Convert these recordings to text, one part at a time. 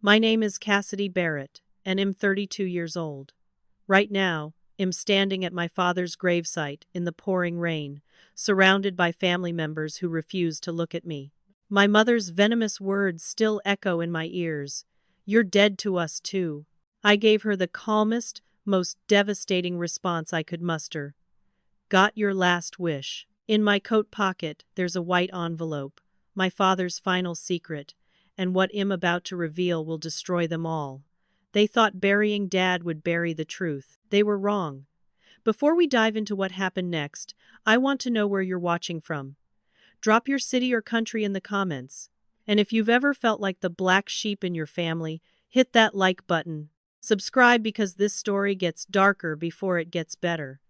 My name is Cassidy Barrett, and I'm 32 years old. Right now, I'm standing at my father's gravesite in the pouring rain, surrounded by family members who refuse to look at me. My mother's venomous words still echo in my ears. "You're dead to us too." I gave her the calmest, most devastating response I could muster. "Got your last wish." In my coat pocket, there's a white envelope, my father's final secret, and what I'm about to reveal will destroy them all. They thought burying Dad would bury the truth. They were wrong. Before we dive into what happened next, I want to know where you're watching from. Drop your city or country in the comments. And if you've ever felt like the black sheep in your family, hit that like button. Subscribe because this story gets darker before it gets better.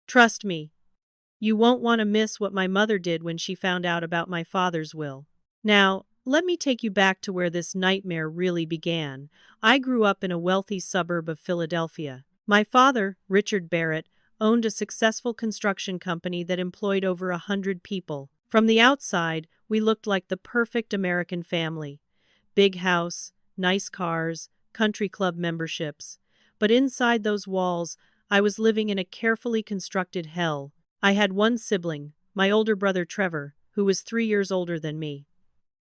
Trust me, you won't want to miss what my mother did when she found out about my father's will. Now, let me take you back to where this nightmare really began. I grew up in a wealthy suburb of Philadelphia. My father, Richard Barrett, owned a successful construction company that employed over 100 people. From the outside, we looked like the perfect American family. Big house, nice cars, country club memberships. But inside those walls, I was living in a carefully constructed hell. I had one sibling, my older brother Trevor, who was 3 years older than me.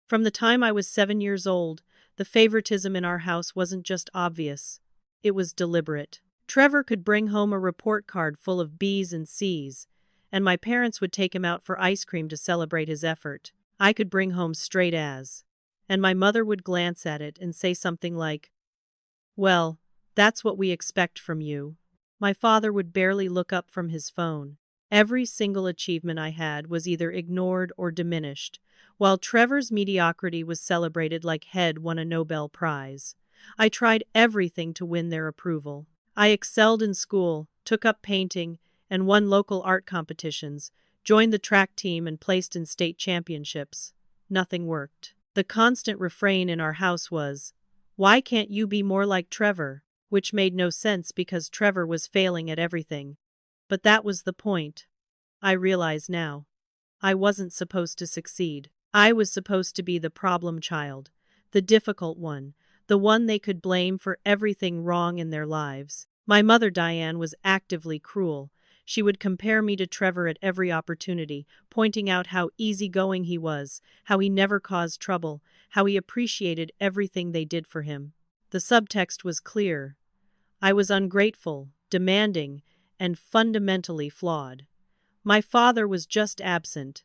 From the time I was 7 years old, the favoritism in our house wasn't just obvious. It was deliberate. Trevor could bring home a report card full of B's and C's, and my parents would take him out for ice cream to celebrate his effort. I could bring home straight A's, and my mother would glance at it and say something like, "Well, that's what we expect from you." My father would barely look up from his phone. Every single achievement I had was either ignored or diminished, while Trevor's mediocrity was celebrated like he'd won a Nobel Prize. I tried everything to win their approval. I excelled in school, took up painting, and won local art competitions, joined the track team and placed in state championships. Nothing worked. The constant refrain in our house was, "Why can't you be more like Trevor?" Which made no sense because Trevor was failing at everything. But that was the point. I realize now. I wasn't supposed to succeed. I was supposed to be the problem child, the difficult one, the one they could blame for everything wrong in their lives. My mother Diane was actively cruel. She would compare me to Trevor at every opportunity, pointing out how easygoing he was, how he never caused trouble, how he appreciated everything they did for him. The subtext was clear. I was ungrateful, demanding, and fundamentally flawed. My father was just absent.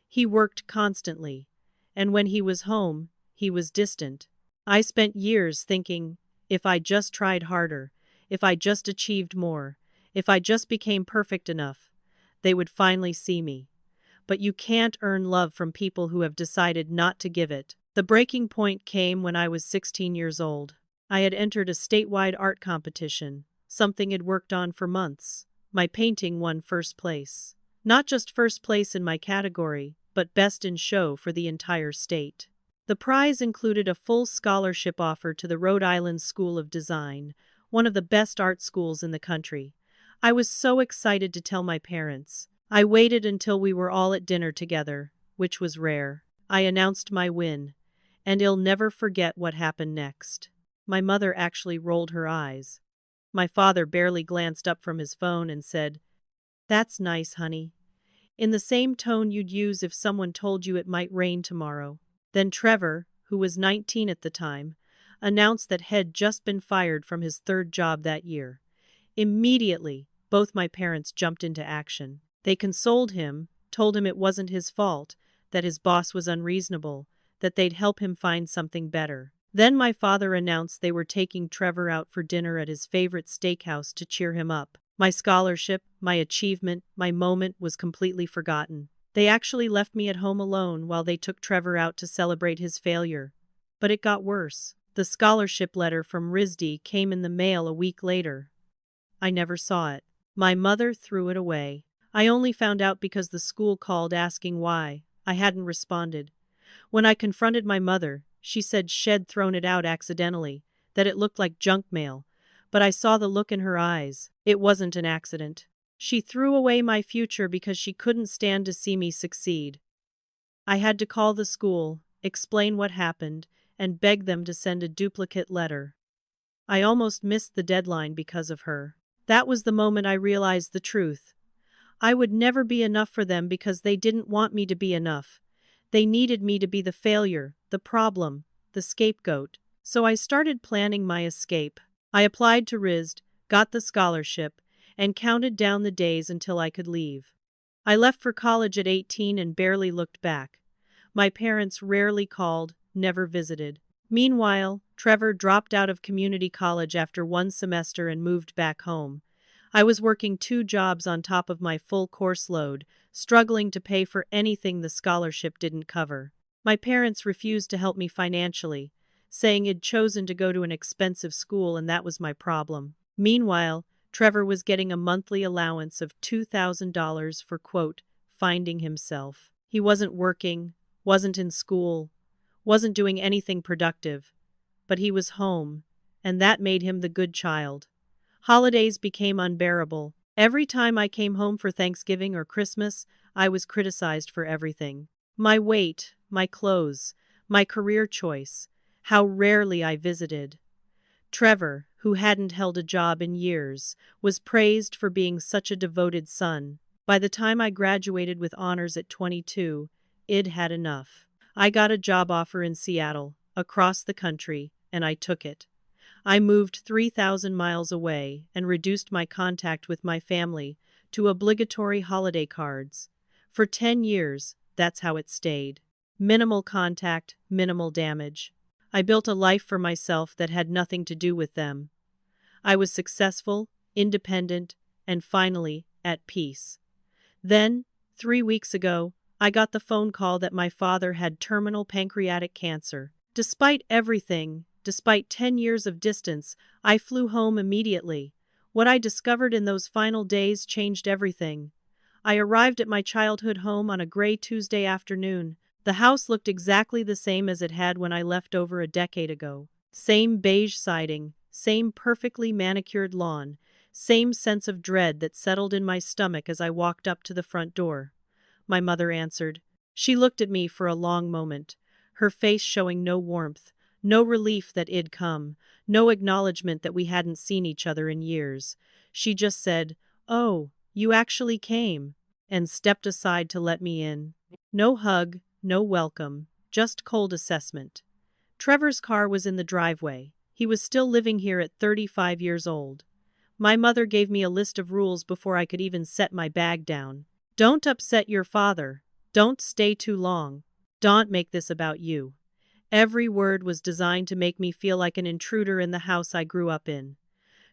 He worked constantly, and when he was home, he was distant. I spent years thinking, if I just tried harder, if I just achieved more, if I just became perfect enough, they would finally see me. But you can't earn love from people who have decided not to give it. The breaking point came when I was 16 years old. I had entered a statewide art competition, something I'd worked on for months. My painting won first place. Not just first place in my category, but best in show for the entire state. The prize included a full scholarship offer to the Rhode Island School of Design, one of the best art schools in the country. I was so excited to tell my parents. I waited until we were all at dinner together, which was rare. I announced my win, and I'll never forget what happened next. My mother actually rolled her eyes. My father barely glanced up from his phone and said, "That's nice, honey," in the same tone you'd use if someone told you it might rain tomorrow. Then Trevor, who was 19 at the time, announced that he'd just been fired from his third job that year. Immediately, both my parents jumped into action. They consoled him, told him it wasn't his fault, that his boss was unreasonable, that they'd help him find something better. Then my father announced they were taking Trevor out for dinner at his favorite steakhouse to cheer him up. My scholarship, my achievement, my moment was completely forgotten. They actually left me at home alone while they took Trevor out to celebrate his failure. But it got worse. The scholarship letter from RISD came in the mail a week later. I never saw it. My mother threw it away. I only found out because the school called asking why. I hadn't responded. When I confronted my mother, she said she'd thrown it out accidentally, that it looked like junk mail. But I saw the look in her eyes. It wasn't an accident. She threw away my future because she couldn't stand to see me succeed. I had to call the school, explain what happened, and begged them to send a duplicate letter. I almost missed the deadline because of her. That was the moment I realized the truth. I would never be enough for them because they didn't want me to be enough. They needed me to be the failure, the problem, the scapegoat. So I started planning my escape. I applied to RISD, got the scholarship, and counted down the days until I could leave. I left for college at 18 and barely looked back. My parents rarely called, never visited. Meanwhile, Trevor dropped out of community college after one semester and moved back home. I was working 2 jobs on top of my full course load, struggling to pay for anything the scholarship didn't cover. My parents refused to help me financially, saying I'd chosen to go to an expensive school and that was my problem. Meanwhile, Trevor was getting a monthly allowance of $2,000 for, quote, finding himself. He wasn't working, wasn't in school, wasn't doing anything productive, but he was home, and that made him the good child. Holidays became unbearable. Every time I came home for Thanksgiving or Christmas, I was criticized for everything. My weight, my clothes, my career choice, how rarely I visited. Trevor, who hadn't held a job in years, was praised for being such a devoted son. By the time I graduated with honors at 22, I'd had enough. I got a job offer in Seattle, across the country, and I took it. I moved 3,000 miles away and reduced my contact with my family to obligatory holiday cards. For 10 years, that's how it stayed. Minimal contact, minimal damage. I built a life for myself that had nothing to do with them. I was successful, independent, and finally, at peace. Then, 3 weeks ago, I got the phone call that my father had terminal pancreatic cancer. Despite everything, despite 10 years of distance, I flew home immediately. What I discovered in those final days changed everything. I arrived at my childhood home on a gray Tuesday afternoon. The house looked exactly the same as it had when I left over a decade ago. Same beige siding, same perfectly manicured lawn, same sense of dread that settled in my stomach as I walked up to the front door. My mother answered. She looked at me for a long moment, her face showing no warmth, no relief that I'd come, no acknowledgement that we hadn't seen each other in years. She just said, "Oh, you actually came," and stepped aside to let me in. No hug, no welcome, just cold assessment. Trevor's car was in the driveway. He was still living here at 35 years old. My mother gave me a list of rules before I could even set my bag down. Don't upset your father. Don't stay too long. Don't make this about you. Every word was designed to make me feel like an intruder in the house I grew up in.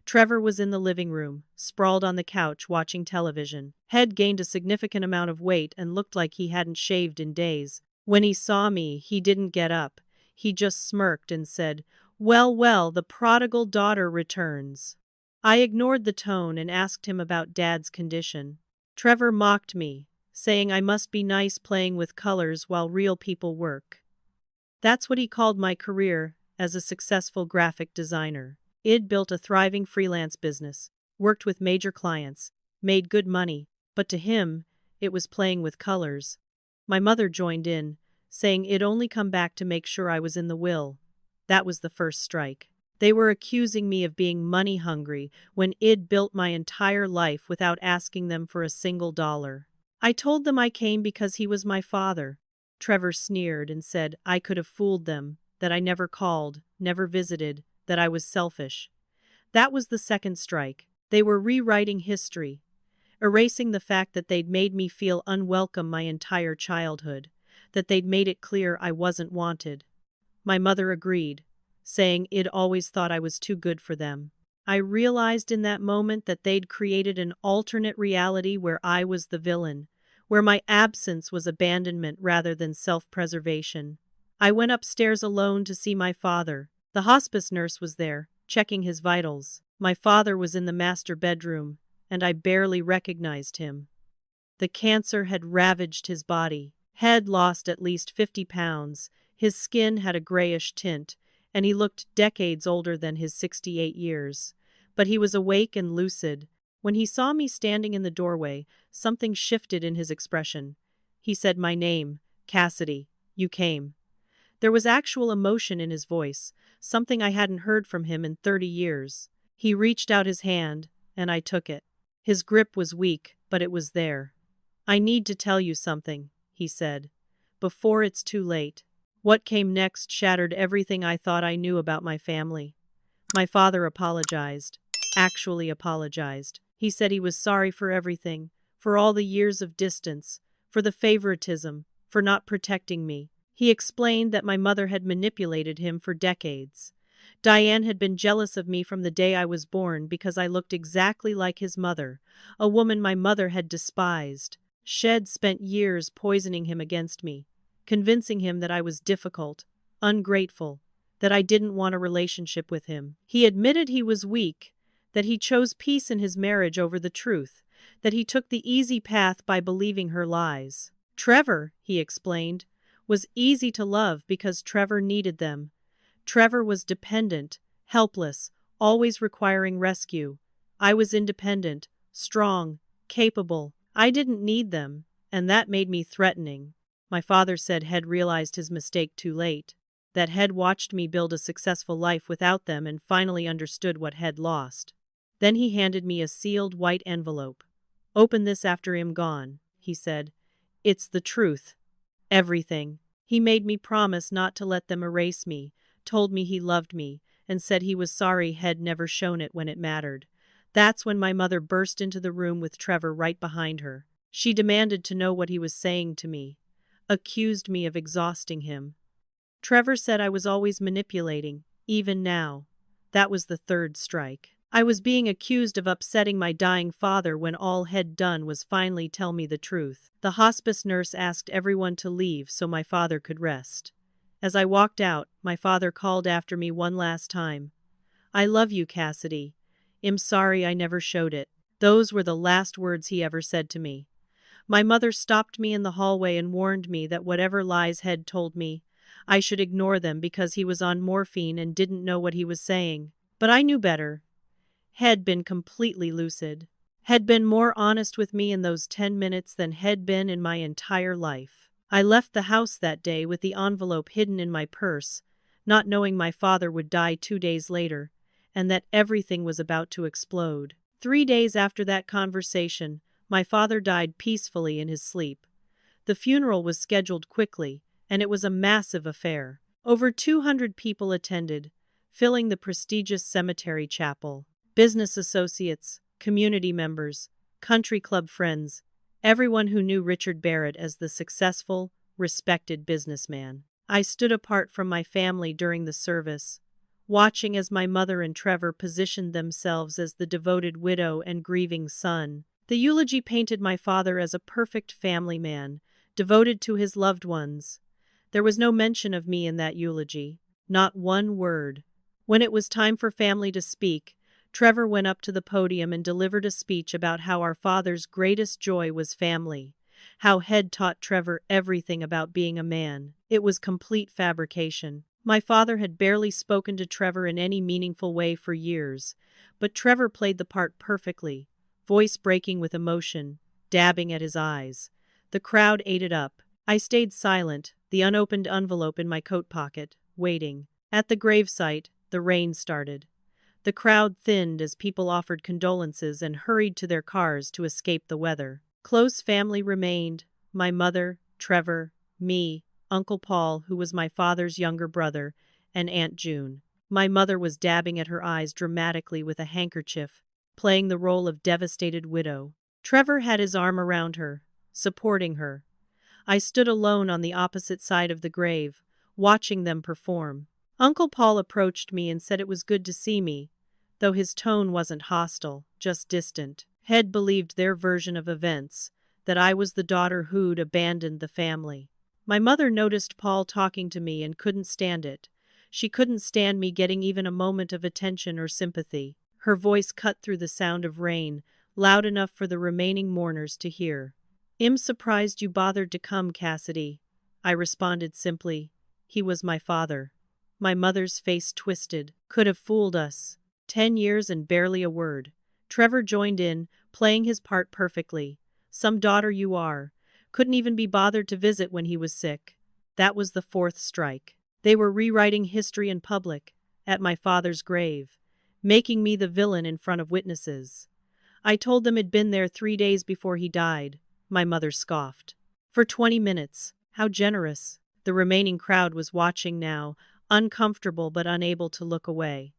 Trevor was in the living room, sprawled on the couch watching television. He'd gained a significant amount of weight and looked like he hadn't shaved in days. When he saw me, he didn't get up. He just smirked and said, "Well, well, the prodigal daughter returns." I ignored the tone and asked him about Dad's condition. Trevor mocked me, saying I must be nice playing with colors while real people work. That's what he called my career as a successful graphic designer. I'd built a thriving freelance business, worked with major clients, made good money, but to him, it was playing with colors. My mother joined in, saying I'd only come back to make sure I was in the will. That was the first strike. They were accusing me of being money hungry when I'd built my entire life without asking them for a single dollar. I told them I came because he was my father. Trevor sneered and said I could have fooled them, that I never called, never visited, that I was selfish. That was the second strike. They were rewriting history, erasing the fact that they'd made me feel unwelcome my entire childhood, that they'd made it clear I wasn't wanted. My mother agreed, saying I'd always thought I was too good for them. I realized in that moment that they'd created an alternate reality where I was the villain, where my absence was abandonment rather than self-preservation. I went upstairs alone to see my father. The hospice nurse was there, checking his vitals. My father was in the master bedroom, and I barely recognized him. The cancer had ravaged his body. He'd lost at least 50 pounds, his skin had a grayish tint, and he looked decades older than his 68 years. But he was awake and lucid. When he saw me standing in the doorway, something shifted in his expression. He said my name, "Cassidy, you came." There was actual emotion in his voice, something I hadn't heard from him in 30 years. He reached out his hand, and I took it. His grip was weak, but it was there. "I need to tell you something," he said, "before it's too late." What came next shattered everything I thought I knew about my family. My father apologized. Actually apologized. He said he was sorry for everything, for all the years of distance, for the favoritism, for not protecting me. He explained that my mother had manipulated him for decades. Diane had been jealous of me from the day I was born because I looked exactly like his mother, a woman my mother had despised. Shed spent years poisoning him against me, convincing him that I was difficult, ungrateful, that I didn't want a relationship with him. He admitted he was weak, that he chose peace in his marriage over the truth, that he took the easy path by believing her lies. Trevor, he explained, was easy to love because Trevor needed them. Trevor was dependent, helpless, always requiring rescue. I was independent, strong, capable. I didn't need them, and that made me threatening. My father said Head realized his mistake too late, that Head watched me build a successful life without them and finally understood what Head lost. Then he handed me a sealed white envelope. "Open this after I'm gone," he said. "It's the truth. Everything." He made me promise not to let them erase me, told me he loved me, and said he was sorry Head never shown it when it mattered. That's when my mother burst into the room with Trevor right behind her. She demanded to know what he was saying to me, accused me of exhausting him. Trevor said I was always manipulating, even now. That was the third strike. I was being accused of upsetting my dying father when all Head done was finally tell me the truth. The hospice nurse asked everyone to leave so my father could rest. As I walked out, my father called after me one last time. "I love you, Cassidy. I'm sorry I never showed it." Those were the last words he ever said to me. My mother stopped me in the hallway and warned me that whatever lies Head told me, I should ignore them because he was on morphine and didn't know what he was saying. But I knew better. Head been completely lucid. Had been more honest with me in those 10 minutes than had been in my entire life. I left the house that day with the envelope hidden in my purse, not knowing my father would die 2 days later, and that everything was about to explode. 3 days after that conversation, my father died peacefully in his sleep. The funeral was scheduled quickly, and it was a massive affair. Over 200 people attended, filling the prestigious cemetery chapel. Business associates, community members, country club friends, everyone who knew Richard Barrett as the successful, respected businessman. I stood apart from my family during the service, watching as my mother and Trevor positioned themselves as the devoted widow and grieving son. The eulogy painted my father as a perfect family man, devoted to his loved ones. There was no mention of me in that eulogy, not one word. When it was time for family to speak, Trevor went up to the podium and delivered a speech about how our father's greatest joy was family, how Head taught Trevor everything about being a man. It was complete fabrication. My father had barely spoken to Trevor in any meaningful way for years, but Trevor played the part perfectly, voice breaking with emotion, dabbing at his eyes. The crowd ate it up. I stayed silent, the unopened envelope in my coat pocket, waiting. At the gravesite, the rain started. The crowd thinned as people offered condolences and hurried to their cars to escape the weather. Close family remained, my mother, Trevor, me, Uncle Paul, who was my father's younger brother, and Aunt June. My mother was dabbing at her eyes dramatically with a handkerchief, playing the role of devastated widow. Trevor had his arm around her, supporting her. I stood alone on the opposite side of the grave, watching them perform. Uncle Paul approached me and said it was good to see me, though his tone wasn't hostile, just distant. Head believed their version of events, that I was the daughter who'd abandoned the family. My mother noticed Paul talking to me and couldn't stand it. She couldn't stand me getting even a moment of attention or sympathy. Her voice cut through the sound of rain, loud enough for the remaining mourners to hear. "I'm surprised you bothered to come, Cassidy," I responded simply. "He was my father." My mother's face twisted. Could have fooled us. 10 years and barely a word. Trevor joined in, playing his part perfectly. "Some daughter you are. Couldn't even be bothered to visit when he was sick." That was the fourth strike. They were rewriting history in public, at my father's grave, making me the villain in front of witnesses. I told them it'd been there 3 days before he died. My mother scoffed. For 20 minutes. How generous. The remaining crowd was watching now, uncomfortable but unable to look away.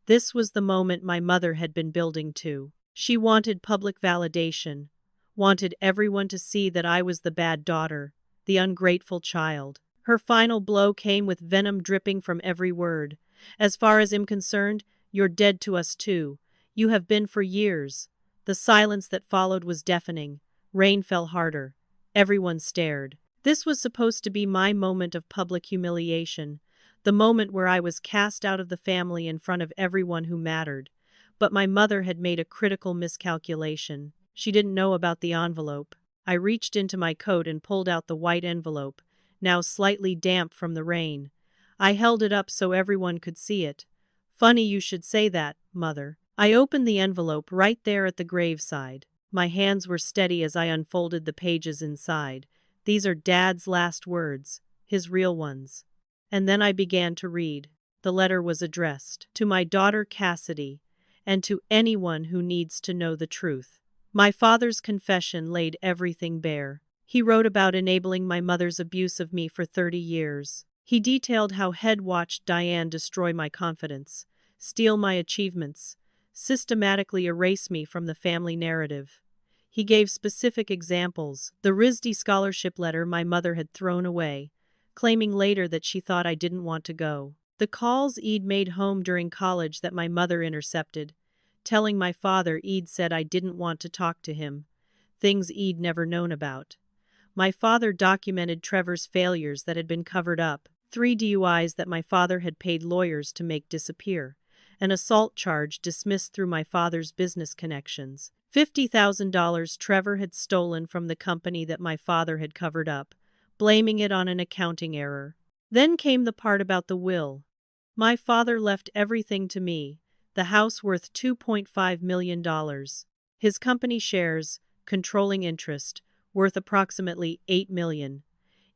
This was the moment my mother had been building to. She wanted public validation, wanted everyone to see that I was the bad daughter, the ungrateful child. Her final blow came with venom dripping from every word. As far as I'm concerned, you're dead to us too. You have been for years. The silence that followed was deafening. Rain fell harder. Everyone stared. This was supposed to be my moment of public humiliation, the moment where I was cast out of the family in front of everyone who mattered. But my mother had made a critical miscalculation. She didn't know about the envelope. I reached into my coat and pulled out the white envelope, now slightly damp from the rain. I held it up so everyone could see it. Funny you should say that, Mother. I opened the envelope right there at the graveside. My hands were steady as I unfolded the pages inside. These are Dad's last words, his real ones. And then I began to read. The letter was addressed to my daughter Cassidy, and to anyone who needs to know the truth. My father's confession laid everything bare. He wrote about enabling my mother's abuse of me for 30 years. He detailed how Head watched Diane destroy my confidence, steal my achievements, systematically erase me from the family narrative. He gave specific examples. The RISD scholarship letter my mother had thrown away, claiming later that she thought I didn't want to go. The calls Eid made home during college that my mother intercepted, telling my father Eid said I didn't want to talk to him. Things Eid never known about. My father documented Trevor's failures that had been covered up, 3 DUIs that my father had paid lawyers to make disappear, an assault charge dismissed through my father's business connections, $50,000 Trevor had stolen from the company that my father had covered up, blaming it on an accounting error. Then came the part about the will. My father left everything to me, the house worth $2.5 million. His company shares, controlling interest, worth approximately $8 million.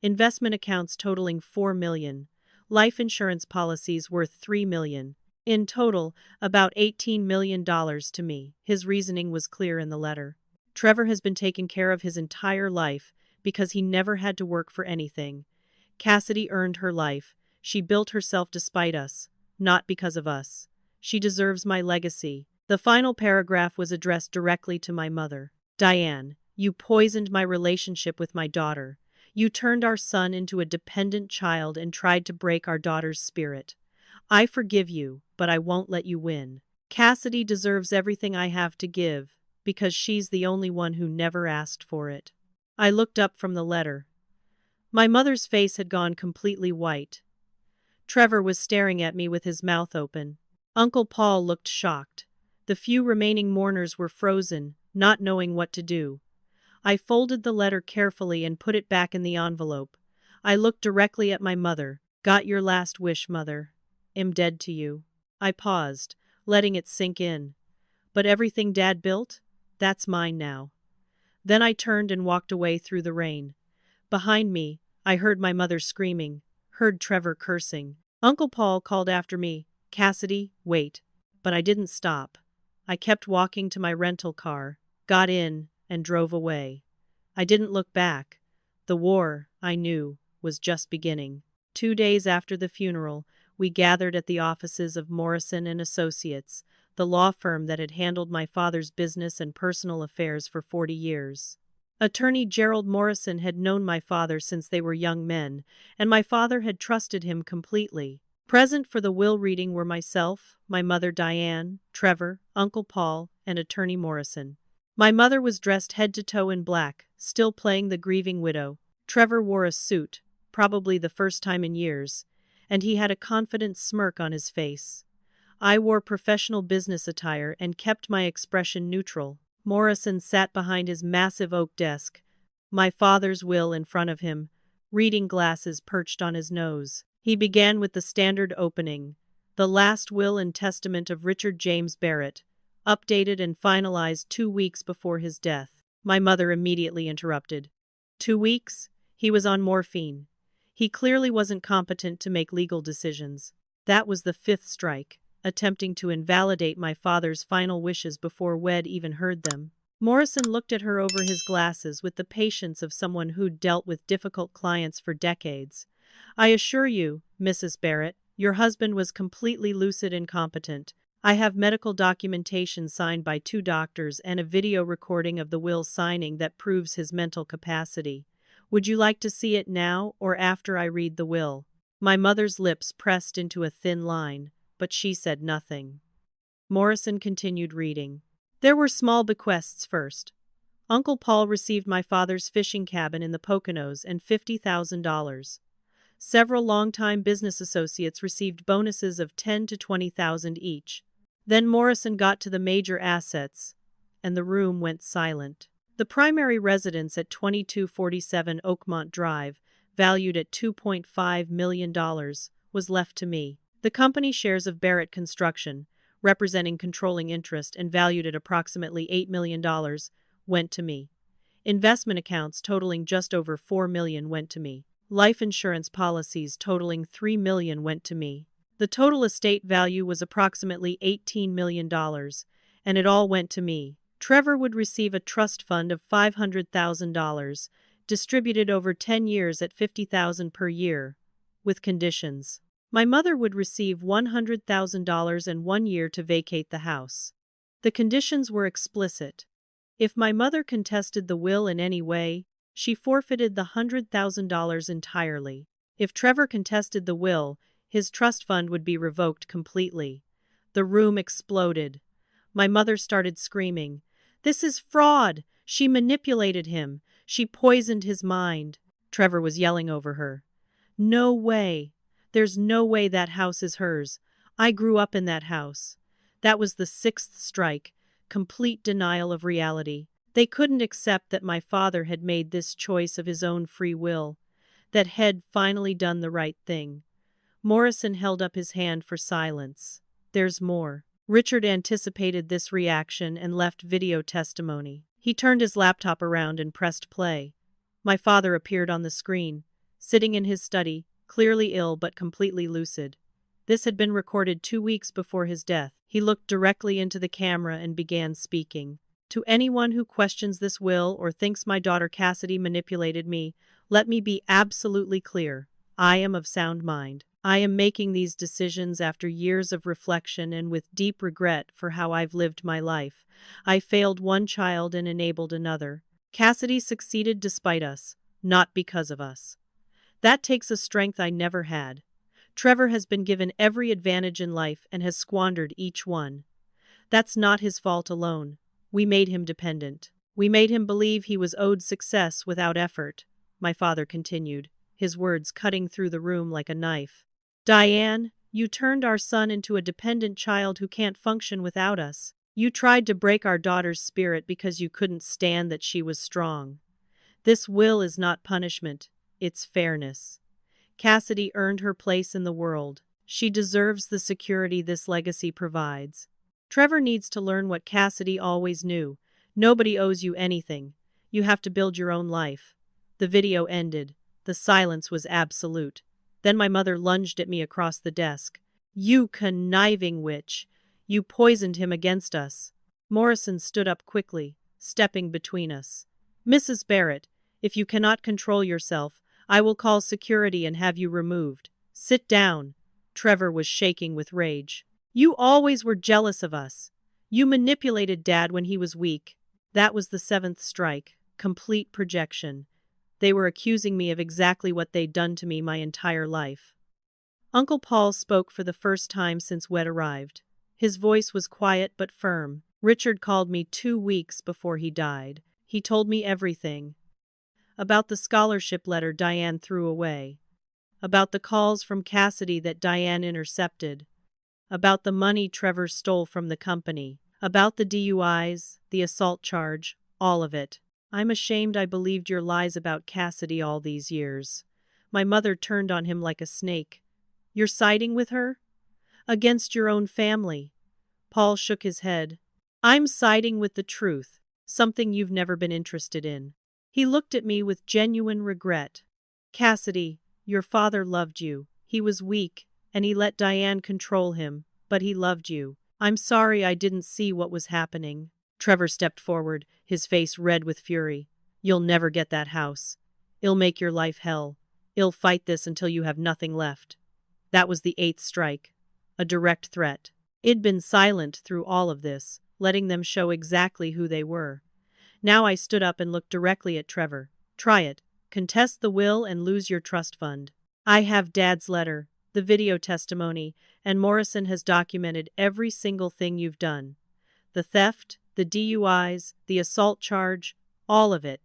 Investment accounts totaling $4 million. Life insurance policies worth $3 million. In total, about $18 million to me. His reasoning was clear in the letter. Trevor has been taken care of his entire life because he never had to work for anything. Cassidy earned her life. She built herself despite us, not because of us. She deserves my legacy. The final paragraph was addressed directly to my mother. Diane, you poisoned my relationship with my daughter. You turned our son into a dependent child and tried to break our daughter's spirit. I forgive you, but I won't let you win. Cassidy deserves everything I have to give, because she's the only one who never asked for it. I looked up from the letter. My mother's face had gone completely white. Trevor was staring at me with his mouth open. Uncle Paul looked shocked. The few remaining mourners were frozen, not knowing what to do. I folded the letter carefully and put it back in the envelope. I looked directly at my mother. Got your last wish, Mother. Am dead to you. I paused, letting it sink in. But everything Dad built? That's mine now. Then I turned and walked away through the rain. Behind me, I heard my mother screaming, heard Trevor cursing. Uncle Paul called after me, Cassidy, wait. But I didn't stop. I kept walking to my rental car, got in, and drove away. I didn't look back. The war, I knew, was just beginning. 2 days after the funeral, we gathered at the offices of Morrison and Associates, the law firm that had handled my father's business and personal affairs for 40 years. Attorney Gerald Morrison had known my father since they were young men, and my father had trusted him completely. Present for the will reading were myself, my mother Diane, Trevor, Uncle Paul, and Attorney Morrison. My mother was dressed head to toe in black, still playing the grieving widow. Trevor wore a suit, probably the first time in years, and he had a confident smirk on his face. I wore professional business attire and kept my expression neutral. Morrison sat behind his massive oak desk, my father's will in front of him, reading glasses perched on his nose. He began with the standard opening, the last will and testament of Richard James Barrett, updated and finalized 2 weeks before his death. My mother immediately interrupted. 2 weeks? He was on morphine. He clearly wasn't competent to make legal decisions. That was the fifth strike, attempting to invalidate my father's final wishes before Wed even heard them. Morrison looked at her over his glasses with the patience of someone who'd dealt with difficult clients for decades. I assure you, Mrs. Barrett, your husband was completely lucid and competent. I have medical documentation signed by 2 doctors and a video recording of the will signing that proves his mental capacity. Would you like to see it now or after I read the will? My mother's lips pressed into a thin line, but she said nothing. Morrison continued reading. There were small bequests first. Uncle Paul received my father's fishing cabin in the Poconos and $50,000. Several longtime business associates received bonuses of $10,000 to $20,000 each. Then Morrison got to the major assets, and the room went silent. The primary residence at 2247 Oakmont Drive, valued at $2.5 million, was left to me. The company shares of Barrett Construction, representing controlling interest and valued at approximately $8 million, went to me. Investment accounts totaling just over $4 million went to me. Life insurance policies totaling $3 million went to me. The total estate value was approximately $18 million, and it all went to me. Trevor would receive a trust fund of $500,000, distributed over 10 years at $50,000 per year, with conditions. My mother would receive $100,000 and 1 year to vacate the house. The conditions were explicit. If my mother contested the will in any way, she forfeited the $100,000 entirely. If Trevor contested the will, his trust fund would be revoked completely. The room exploded. My mother started screaming. This is fraud! She manipulated him. She poisoned his mind. Trevor was yelling over her. No way! There's no way that house is hers. I grew up in that house. That was the sixth strike. Complete denial of reality. They couldn't accept that my father had made this choice of his own free will, that had finally done the right thing. Morrison held up his hand for silence. There's more. Richard anticipated this reaction and left video testimony. He turned his laptop around and pressed play. My father appeared on the screen, sitting in his study, clearly ill but completely lucid. This had been recorded 2 weeks before his death. He looked directly into the camera and began speaking. To anyone who questions this will or thinks my daughter Cassidy manipulated me, let me be absolutely clear. I am of sound mind. I am making these decisions after years of reflection and with deep regret for how I've lived my life. I failed one child and enabled another. Cassidy succeeded despite us, not because of us. That takes a strength I never had. Trevor has been given every advantage in life and has squandered each one. That's not his fault alone. We made him dependent. We made him believe he was owed success without effort, my father continued, his words cutting through the room like a knife. Diane, you turned our son into a dependent child who can't function without us. You tried to break our daughter's spirit because you couldn't stand that she was strong. This will is not punishment, it's fairness. Cassidy earned her place in the world. She deserves the security this legacy provides. Trevor needs to learn what Cassidy always knew. Nobody owes you anything. You have to build your own life. The video ended. The silence was absolute. Then my mother lunged at me across the desk. You conniving witch! You poisoned him against us. Morrison stood up quickly, stepping between us. Mrs. Barrett, if you cannot control yourself, I will call security and have you removed. Sit down. Trevor was shaking with rage. You always were jealous of us. You manipulated Dad when he was weak. That was the seventh strike. Complete projection. They were accusing me of exactly what they'd done to me my entire life. Uncle Paul spoke for the first time since Wed arrived. His voice was quiet but firm. Richard called me 2 weeks before he died. He told me everything. About the scholarship letter Diane threw away. About the calls from Cassidy that Diane intercepted. About the money Trevor stole from the company. About the DUIs, the assault charge, all of it. I'm ashamed I believed your lies about Cassidy all these years. My mother turned on him like a snake. You're siding with her? Against your own family. Paul shook his head. I'm siding with the truth, something you've never been interested in. He looked at me with genuine regret. Cassidy, Your father loved you. He was weak, and he let Diane control him, but he loved you. I'm sorry I didn't see what was happening. Trevor stepped forward, his face red with fury. You'll never get that house. I'll make your life hell. I'll fight this until you have nothing left. That was the 8th strike. A direct threat. I'd been silent through all of this, letting them show exactly who they were. Now I stood up and looked directly at Trevor. Try it. Contest the will and lose your trust fund. I have Dad's letter, the video testimony, and Morrison has documented every single thing you've done. The theft, the DUIs, the assault charge, all of it.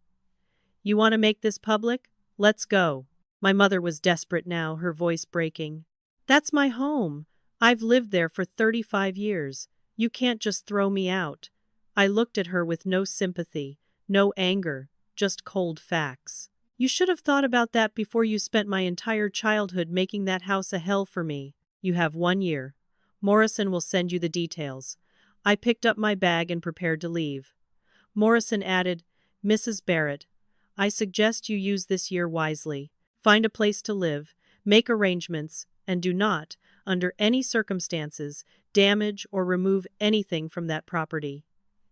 You want to make this public? Let's go. My mother was desperate now, her voice breaking. That's my home. I've lived there for 35 years. You can't just throw me out. I looked at her with no sympathy, no anger, just cold facts. You should have thought about that before you spent my entire childhood making that house a hell for me. You have 1 year. Morrison will send you the details. I picked up my bag and prepared to leave. Morrison added, Mrs. Barrett, I suggest you use this year wisely. Find a place to live, make arrangements, and do not, under any circumstances, damage or remove anything from that property.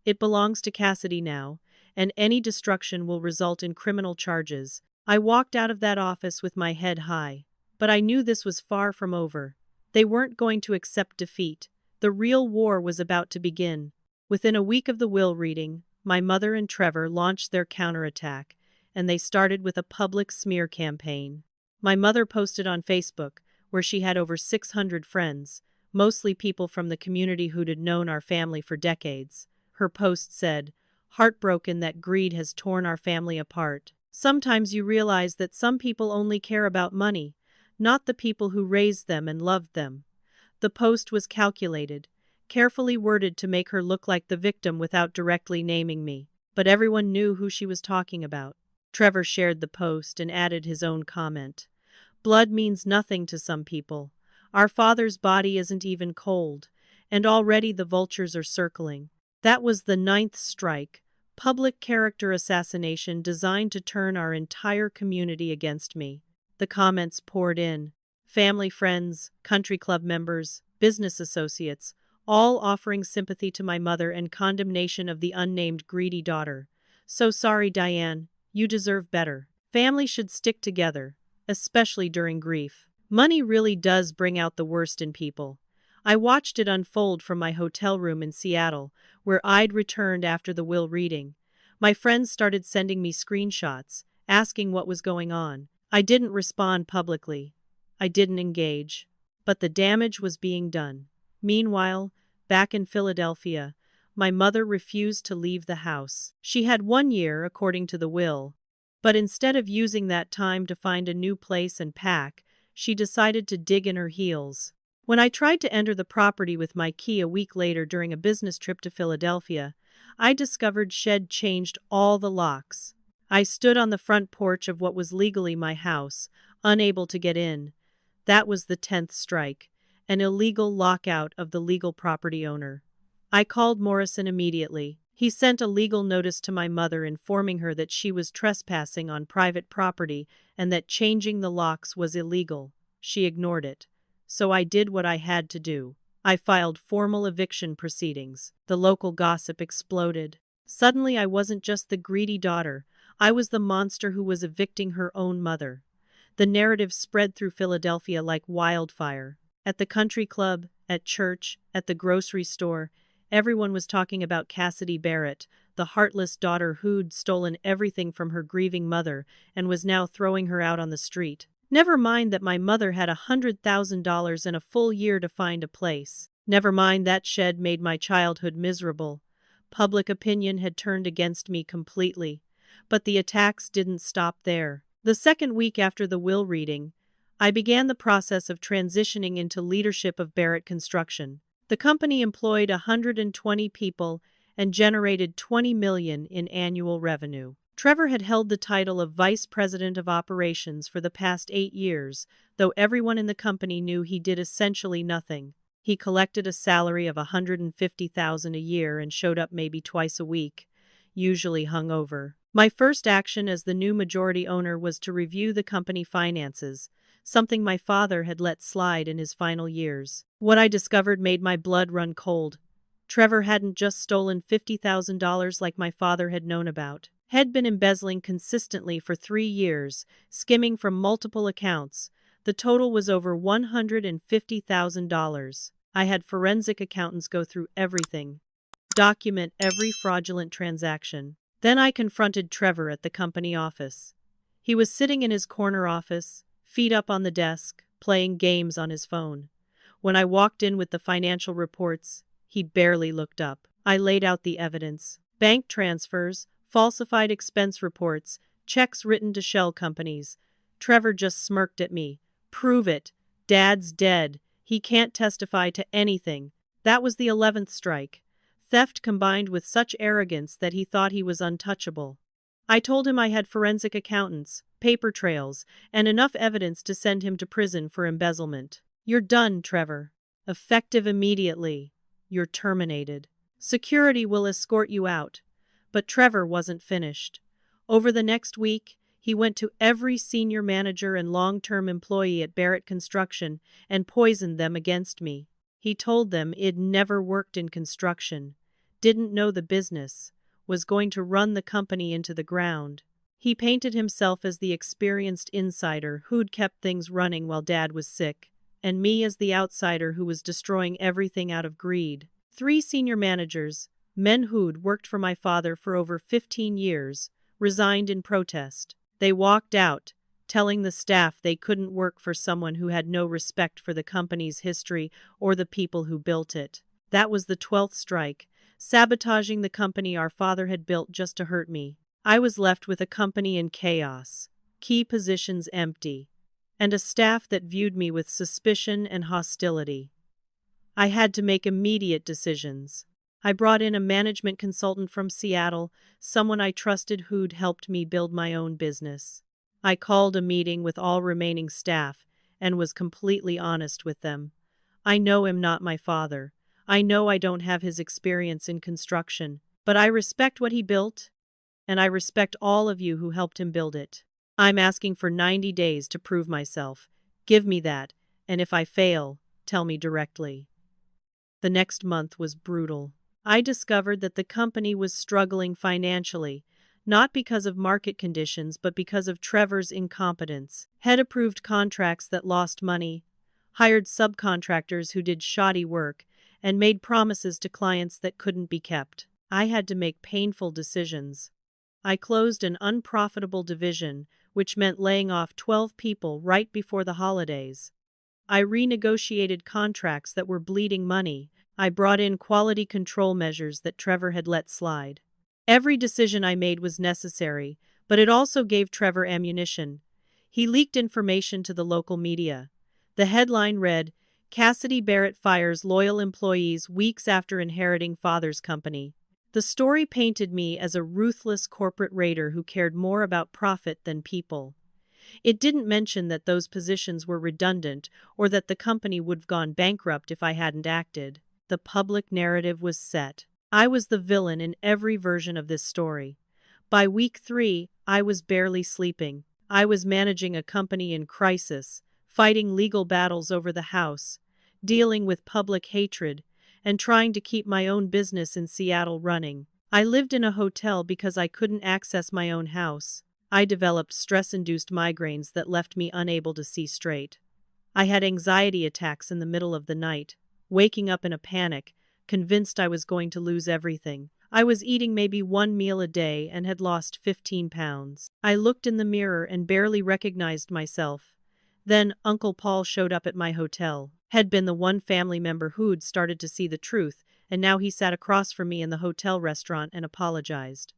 It belongs to Cassidy now, and any destruction will result in criminal charges. I walked out of that office with my head high. But I knew this was far from over. They weren't going to accept defeat. The real war was about to begin. Within a week of the will reading, my mother and Trevor launched their counterattack, and they started with a public smear campaign. My mother posted on Facebook, where she had over 600 friends, mostly people from the community who'd known our family for decades. Her post said, "Heartbroken that greed has torn our family apart. Sometimes you realize that some people only care about money, not the people who raised them and loved them." The post was calculated, carefully worded to make her look like the victim without directly naming me, but everyone knew who she was talking about. Trevor shared the post and added his own comment. Blood means nothing to some people. Our father's body isn't even cold, and already the vultures are circling. That was the 9th strike, public character assassination designed to turn our entire community against me. The comments poured in. Family, friends, country club members, business associates, all offering sympathy to my mother and condemnation of the unnamed greedy daughter. So sorry, Diane. You deserve better. Family should stick together, especially during grief. Money really does bring out the worst in people. I watched it unfold from my hotel room in Seattle, where I'd returned after the will reading. My friends started sending me screenshots, asking what was going on. I didn't respond publicly. I didn't engage. But the damage was being done. Meanwhile, back in Philadelphia, my mother refused to leave the house. She had 1 year, according to the will, but instead of using that time to find a new place and pack, she decided to dig in her heels. When I tried to enter the property with my key a week later during a business trip to Philadelphia, I discovered she'd changed all the locks. I stood on the front porch of what was legally my house, unable to get in. That was the 10th strike, an illegal lockout of the legal property owner. I called Morrison immediately. He sent a legal notice to my mother informing her that she was trespassing on private property and that changing the locks was illegal. She ignored it. So I did what I had to do. I filed formal eviction proceedings. The local gossip exploded. Suddenly I wasn't just the greedy daughter. I was the monster who was evicting her own mother. The narrative spread through Philadelphia like wildfire. At the country club, at church, at the grocery store, everyone was talking about Cassidy Barrett, the heartless daughter who'd stolen everything from her grieving mother and was now throwing her out on the street. Never mind that my mother had $100,000 and a full year to find a place. Never mind that shed made my childhood miserable. Public opinion had turned against me completely. But the attacks didn't stop there. The second week after the will reading, I began the process of transitioning into leadership of Barrett Construction. The company employed 120 people and generated $20 million in annual revenue. Trevor had held the title of Vice President of Operations for the past 8 years, though everyone in the company knew he did essentially nothing. He collected a salary of $150,000 a year and showed up maybe twice a week, usually hungover. My first action as the new majority owner was to review the company finances, something my father had let slide in his final years. What I discovered made my blood run cold. Trevor hadn't just stolen $50,000 like my father had known about. Had been embezzling consistently for 3 years, skimming from multiple accounts. The total was over $150,000. I had forensic accountants go through everything, document every fraudulent transaction. Then I confronted Trevor at the company office. He was sitting in his corner office, feet up on the desk, playing games on his phone. When I walked in with the financial reports, he barely looked up. I laid out the evidence: bank transfers, falsified expense reports, checks written to shell companies. Trevor just smirked at me. "Prove it. Dad's dead. He can't testify to anything." That was the 11th strike. Theft combined with such arrogance that he thought he was untouchable. I told him I had forensic accountants, paper trails, and enough evidence to send him to prison for embezzlement. "You're done, Trevor. Effective immediately. You're terminated. Security will escort you out." But Trevor wasn't finished. Over the next week, he went to every senior manager and long-term employee at Barrett Construction and poisoned them against me. He told them I'd never worked in construction, didn't know the business, was going to run the company into the ground. He painted himself as the experienced insider who'd kept things running while Dad was sick, and me as the outsider who was destroying everything out of greed. 3 senior managers, men who'd worked for my father for over 15 years, resigned in protest. They walked out, telling the staff they couldn't work for someone who had no respect for the company's history or the people who built it. That was the 12th strike, sabotaging the company our father had built just to hurt me. I was left with a company in chaos, key positions empty, and a staff that viewed me with suspicion and hostility. I had to make immediate decisions. I brought in a management consultant from Seattle, someone I trusted who'd helped me build my own business. I called a meeting with all remaining staff and was completely honest with them. "I know I'm not my father. I know I don't have his experience in construction, but I respect what he built, and I respect all of you who helped him build it. I'm asking for 90 days to prove myself. Give me that, and if I fail, tell me directly." The next month was brutal. I discovered that the company was struggling financially, not because of market conditions but because of Trevor's incompetence. Had approved contracts that lost money, hired subcontractors who did shoddy work, and made promises to clients that couldn't be kept. I had to make painful decisions. I closed an unprofitable division, which meant laying off 12 people right before the holidays. I renegotiated contracts that were bleeding money. I brought in quality control measures that Trevor had let slide. Every decision I made was necessary, but it also gave Trevor ammunition. He leaked information to the local media. The headline read, "Cassidy Barrett fires loyal employees weeks after inheriting father's company." The story painted me as a ruthless corporate raider who cared more about profit than people. It didn't mention that those positions were redundant or that the company would have gone bankrupt if I hadn't acted. The public narrative was set. I was the villain in every version of this story. By week 3, I was barely sleeping. I was managing a company in crisis, fighting legal battles over the house, dealing with public hatred, and trying to keep my own business in Seattle running. I lived in a hotel because I couldn't access my own house. I developed stress-induced migraines that left me unable to see straight. I had anxiety attacks in the middle of the night, waking up in a panic, convinced I was going to lose everything. I was eating maybe 1 meal a day and had lost 15 pounds. I looked in the mirror and barely recognized myself. Then Uncle Paul showed up at my hotel. Had been the one family member who'd started to see the truth, and now he sat across from me in the hotel restaurant and apologized.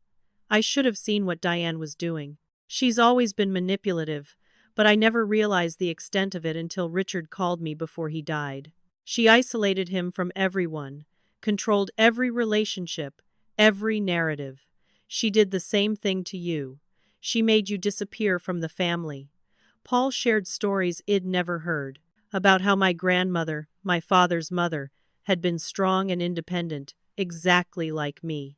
I should have seen what Diane was doing. She's always been manipulative, but I never realized the extent of it until Richard called me before he died. She isolated him from everyone, controlled every relationship, every narrative. She did the same thing to you. She made you disappear from the family. Paul shared stories I'd never heard, about how my grandmother, my father's mother, had been strong and independent, exactly like me.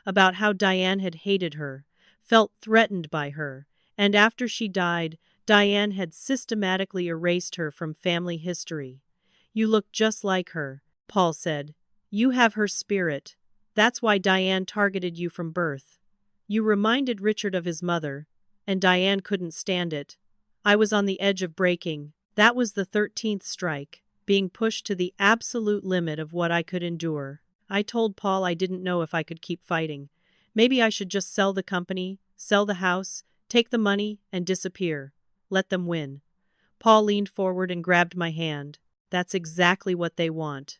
About how Diane had hated her, felt threatened by her, and after she died, Diane had systematically erased her from family history. "You look just like her," Paul said. "You have her spirit. That's why Diane targeted you from birth. You reminded Richard of his mother, and Diane couldn't stand it." I was on the edge of breaking. That was the 13th strike, being pushed to the absolute limit of what I could endure. I told Paul I didn't know if I could keep fighting. Maybe I should just sell the company, sell the house, take the money, and disappear. Let them win. Paul leaned forward and grabbed my hand. "That's exactly what they want.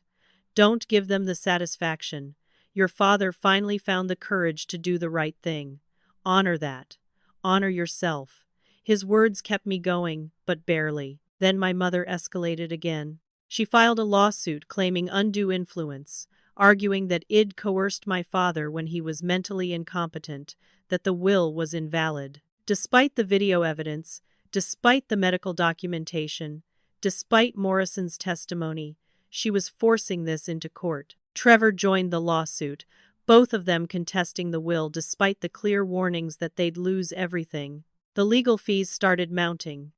Don't give them the satisfaction. Your father finally found the courage to do the right thing. Honor that. Honor yourself." His words kept me going, but barely. Then my mother escalated again. She filed a lawsuit claiming undue influence, arguing that I'd coerced my father when he was mentally incompetent, that the will was invalid. Despite the video evidence, despite the medical documentation, despite Morrison's testimony, she was forcing this into court. Trevor joined the lawsuit, both of them contesting the will despite the clear warnings that they'd lose everything. The legal fees started mounting.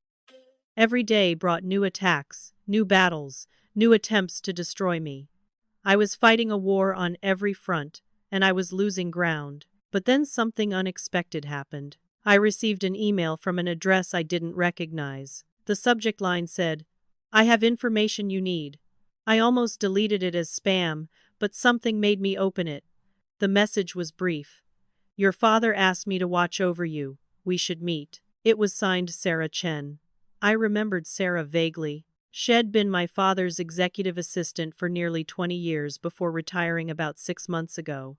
Every day brought new attacks, new battles, new attempts to destroy me. I was fighting a war on every front, and I was losing ground. But then something unexpected happened. I received an email from an address I didn't recognize. The subject line said, "I have information you need." I almost deleted it as spam, but something made me open it. The message was brief. "Your father asked me to watch over you. We should meet." It was signed Sarah Chen. I remembered Sarah vaguely. She'd been my father's executive assistant for nearly 20 years before retiring about 6 months ago.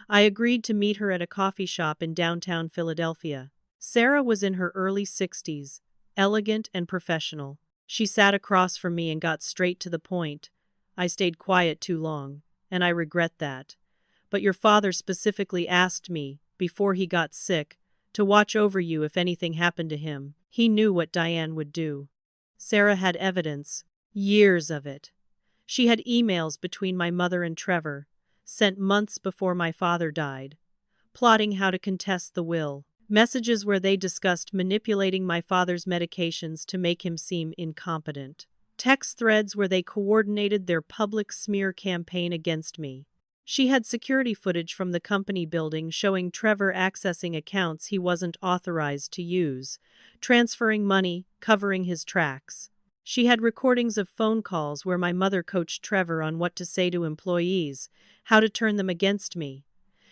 I agreed to meet her at a coffee shop in downtown Philadelphia. Sarah was in her early 60s, elegant and professional. She sat across from me and got straight to the point. "I stayed quiet too long, and I regret that. But your father specifically asked me, before he got sick, to watch over you if anything happened to him. He knew what Diane would do." Sarah had evidence, years of it. She had emails between my mother and Trevor, sent months before my father died, plotting how to contest the will. Messages where they discussed manipulating my father's medications to make him seem incompetent. Text threads where they coordinated their public smear campaign against me. She had security footage from the company building showing Trevor accessing accounts he wasn't authorized to use, transferring money, covering his tracks. She had recordings of phone calls where my mother coached Trevor on what to say to employees, how to turn them against me.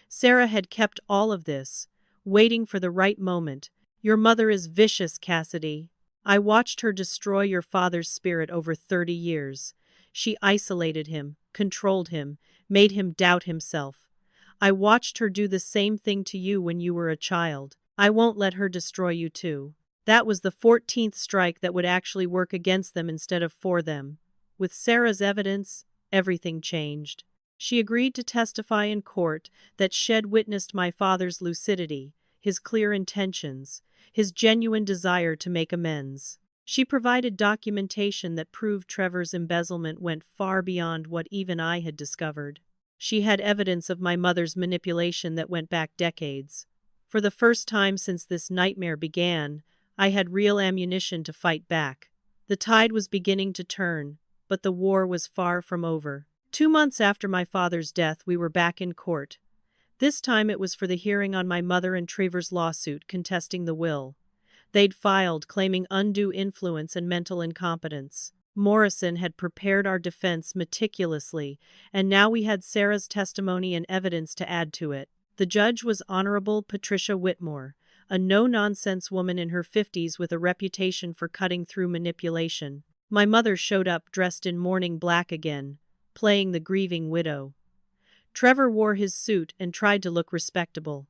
Sarah had kept all of this, waiting for the right moment. "Your mother is vicious, Cassidy. I watched her destroy your father's spirit over 30 years. She isolated him, controlled him, made him doubt himself. I watched her do the same thing to you when you were a child. I won't let her destroy you too." That was the 14th strike that would actually work against them instead of for them. With Sarah's evidence, everything changed. She agreed to testify in court that she'd witnessed my father's lucidity, his clear intentions, his genuine desire to make amends. She provided documentation that proved Trevor's embezzlement went far beyond what even I had discovered. She had evidence of my mother's manipulation that went back decades. For the first time since this nightmare began, I had real ammunition to fight back. The tide was beginning to turn, but the war was far from over. 2 months after my father's death, we were back in court. This time it was for the hearing on my mother and Trevor's lawsuit contesting the will. They'd filed claiming undue influence and mental incompetence. Morrison had prepared our defense meticulously, and now we had Sarah's testimony and evidence to add to it. The judge was Honorable Patricia Whitmore, a no-nonsense woman in her 50s with a reputation for cutting through manipulation. My mother showed up dressed in mourning black again, playing the grieving widow. Trevor wore his suit and tried to look respectable.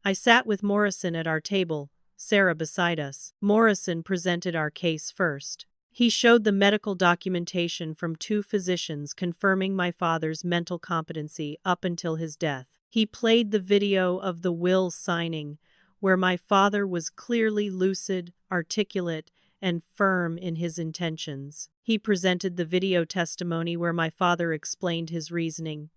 I sat with Morrison at our table, Sarah beside us. Morrison presented our case first. He showed the medical documentation from 2 physicians confirming my father's mental competency up until his death. He played the video of the will signing, where my father was clearly lucid, articulate, and firm in his intentions. He presented the video testimony where my father explained his reasoning.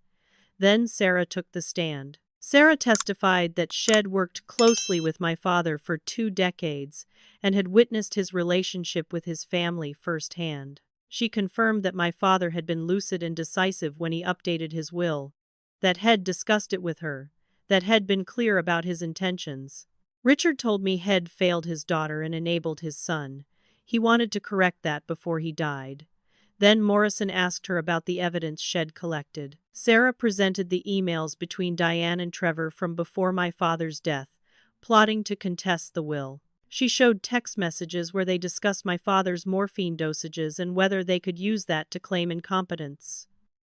Then Sarah took the stand. Sarah testified that Shed worked closely with my father for 2 decades and had witnessed his relationship with his family firsthand. She confirmed that my father had been lucid and decisive when he updated his will, that Head discussed it with her, that Head been clear about his intentions. Richard told me Head failed his daughter and enabled his son. He wanted to correct that before he died. Then Morrison asked her about the evidence Shed collected. Sarah presented the emails between Diane and Trevor from before my father's death, plotting to contest the will. She showed text messages where they discussed my father's morphine dosages and whether they could use that to claim incompetence.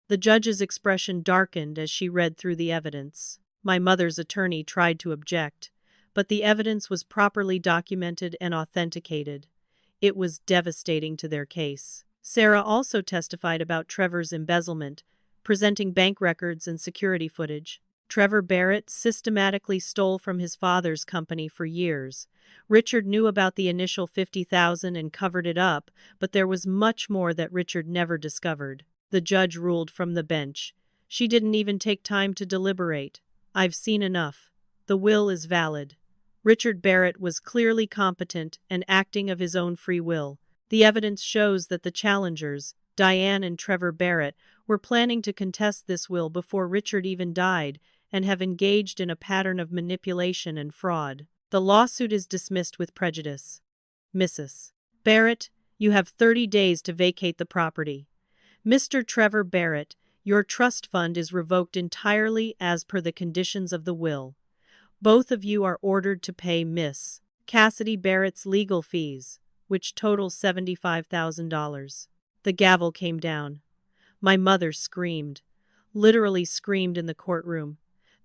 The judge's expression darkened as she read through the evidence. My mother's attorney tried to object, but the evidence was properly documented and authenticated. It was devastating to their case. Sarah also testified about Trevor's embezzlement, presenting bank records and security footage. Trevor Barrett systematically stole from his father's company for years. Richard knew about the initial $50,000 and covered it up, but there was much more that Richard never discovered. The judge ruled from the bench. She didn't even take time to deliberate. I've seen enough. The will is valid. Richard Barrett was clearly competent and acting of his own free will. The evidence shows that the challengers, Diane and Trevor Barrett, were planning to contest this will before Richard even died and have engaged in a pattern of manipulation and fraud. The lawsuit is dismissed with prejudice. Mrs. Barrett, you have 30 days to vacate the property. Mr. Trevor Barrett, your trust fund is revoked entirely as per the conditions of the will. Both of you are ordered to pay Miss Cassidy Barrett's legal fees, which total $75,000. The gavel came down. My mother screamed, literally screamed in the courtroom.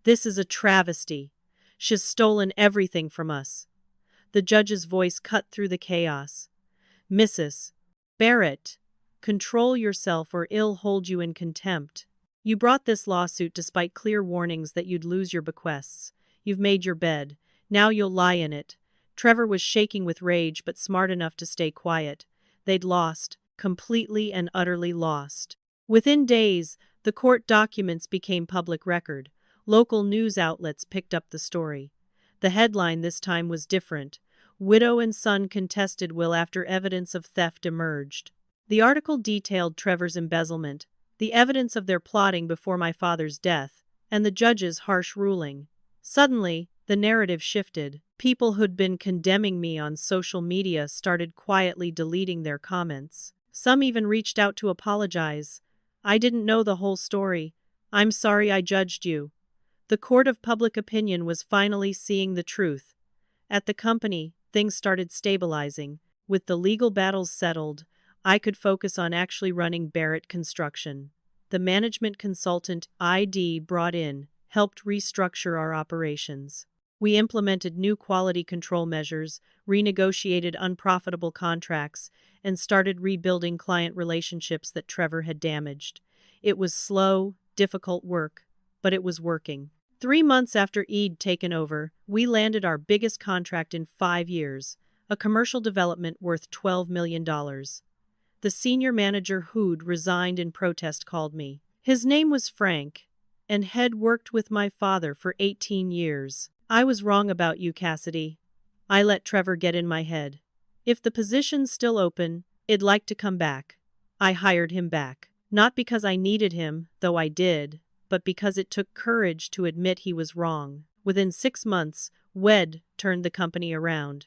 This is a travesty. She's stolen everything from us. The judge's voice cut through the chaos. Mrs. Barrett, control yourself or I'll hold you in contempt. You brought this lawsuit despite clear warnings that you'd lose your bequests. You've made your bed. Now you'll lie in it. Trevor was shaking with rage but smart enough to stay quiet. They'd lost, completely and utterly lost. Within days, the court documents became public record. Local news outlets picked up the story. The headline this time was different. Widow and son contested will after evidence of theft emerged. The article detailed Trevor's embezzlement, the evidence of their plotting before my father's death, and the judge's harsh ruling. Suddenly, the narrative shifted. People who'd been condemning me on social media started quietly deleting their comments. Some even reached out to apologize. I didn't know the whole story. I'm sorry I judged you. The court of public opinion was finally seeing the truth. At the company, things started stabilizing. With the legal battles settled, I could focus on actually running Barrett Construction. The management consultant ID brought in helped restructure our operations. We implemented new quality control measures, renegotiated unprofitable contracts, and started rebuilding client relationships that Trevor had damaged. It was slow, difficult work, but it was working. 3 months after Eid taken over, we landed our biggest contract in 5 years, a commercial development worth $12 million. The senior manager who'd resigned in protest called me. His name was Frank, and had worked with my father for 18 years. I was wrong about you, Cassidy. I let Trevor get in my head. If the position's still open, I'd like to come back. I hired him back. Not because I needed him, though I did, but because it took courage to admit he was wrong. Within 6 months, WED turned the company around.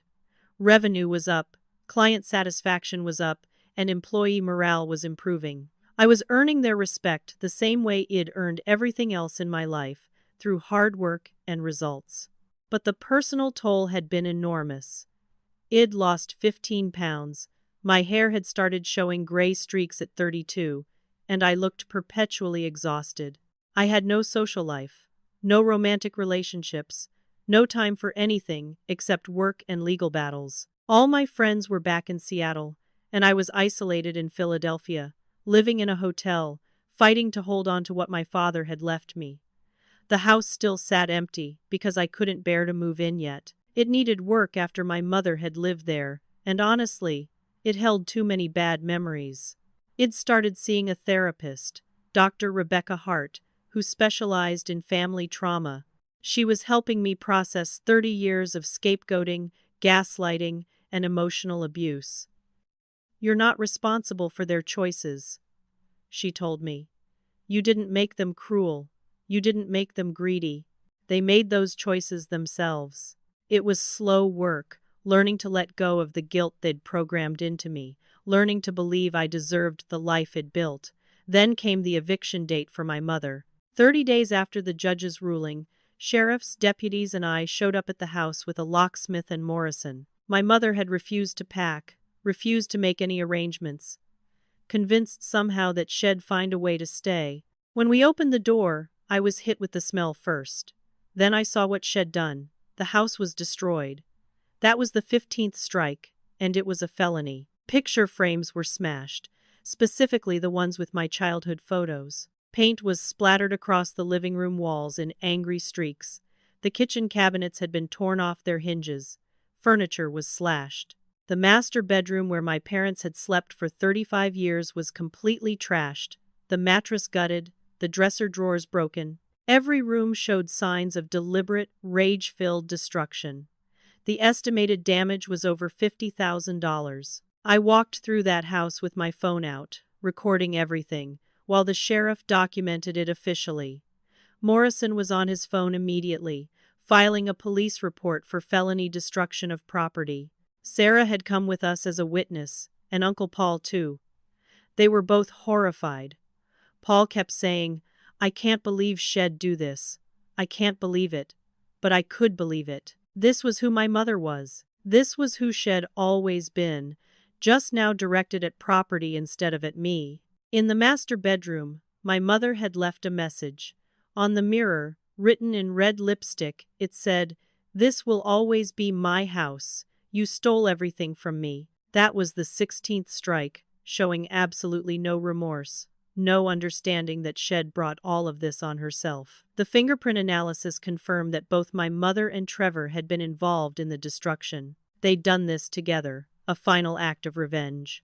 Revenue was up, client satisfaction was up, and employee morale was improving. I was earning their respect the same way I'd earned everything else in my life, through hard work and results. But the personal toll had been enormous. I'd lost 15 pounds, my hair had started showing gray streaks at 32, and I looked perpetually exhausted. I had no social life, no romantic relationships, no time for anything except work and legal battles. All my friends were back in Seattle, and I was isolated in Philadelphia, living in a hotel, fighting to hold on to what my father had left me. The house still sat empty because I couldn't bear to move in yet. It needed work after my mother had lived there, and honestly, it held too many bad memories. I'd started seeing a therapist, Dr. Rebecca Hart, who specialized in family trauma. She was helping me process 30 years of scapegoating, gaslighting, and emotional abuse. "You're not responsible for their choices," she told me. "You didn't make them cruel. You didn't make them greedy. They made those choices themselves." It was slow work, learning to let go of the guilt they'd programmed into me, learning to believe I deserved the life it built. Then came the eviction date for my mother. 30 days after the judge's ruling, sheriffs, deputies, and I showed up at the house with a locksmith and Morrison. My mother had refused to pack, refused to make any arrangements, convinced somehow that she'd find a way to stay. When we opened the door, I was hit with the smell first. Then I saw what she'd done. The house was destroyed. That was the 15th strike, and it was a felony. Picture frames were smashed, specifically the ones with my childhood photos. Paint was splattered across the living room walls in angry streaks. The kitchen cabinets had been torn off their hinges. Furniture was slashed. The master bedroom where my parents had slept for 35 years was completely trashed, the mattress gutted, the dresser drawers broken. Every room showed signs of deliberate, rage-filled destruction. The estimated damage was over $50,000. I walked through that house with my phone out, recording everything, while the sheriff documented it officially. Morrison was on his phone immediately, filing a police report for felony destruction of property. Sarah had come with us as a witness, and Uncle Paul too. They were both horrified. Paul kept saying, "I can't believe she'd do this. I can't believe it." But I could believe it. This was who my mother was. This was who she'd always been, just now directed at property instead of at me. In the master bedroom, my mother had left a message. On the mirror, written in red lipstick, it said, "This will always be my house. You stole everything from me." That was the 16th strike, showing absolutely no remorse, no understanding that she'd brought all of this on herself. The fingerprint analysis confirmed that both my mother and Trevor had been involved in the destruction. They'd done this together, a final act of revenge.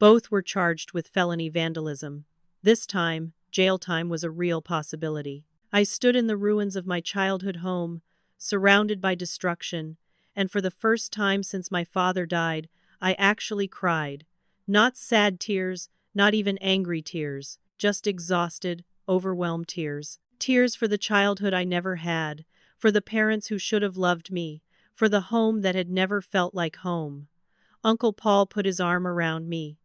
Both were charged with felony vandalism. This time, jail time was a real possibility. I stood in the ruins of my childhood home, surrounded by destruction, and for the first time since my father died, I actually cried. Not sad tears, not even angry tears, just exhausted, overwhelmed tears. Tears for the childhood I never had, for the parents who should have loved me, for the home that had never felt like home. Uncle Paul put his arm around me.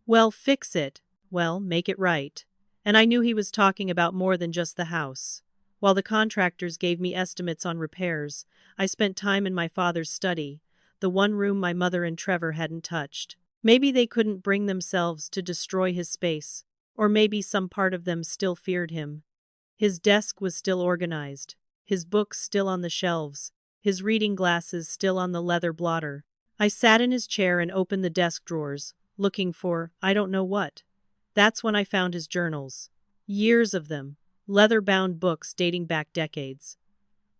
"Well, fix it. Well, make it right." And I knew he was talking about more than just the house. While the contractors gave me estimates on repairs, I spent time in my father's study, the one room my mother and Trevor hadn't touched. Maybe they couldn't bring themselves to destroy his space, or maybe some part of them still feared him. His desk was still organized, his books still on the shelves, his reading glasses still on the leather blotter. I sat in his chair and opened the desk drawers, looking for, I don't know what. That's when I found his journals. Years of them, leather-bound books dating back decades.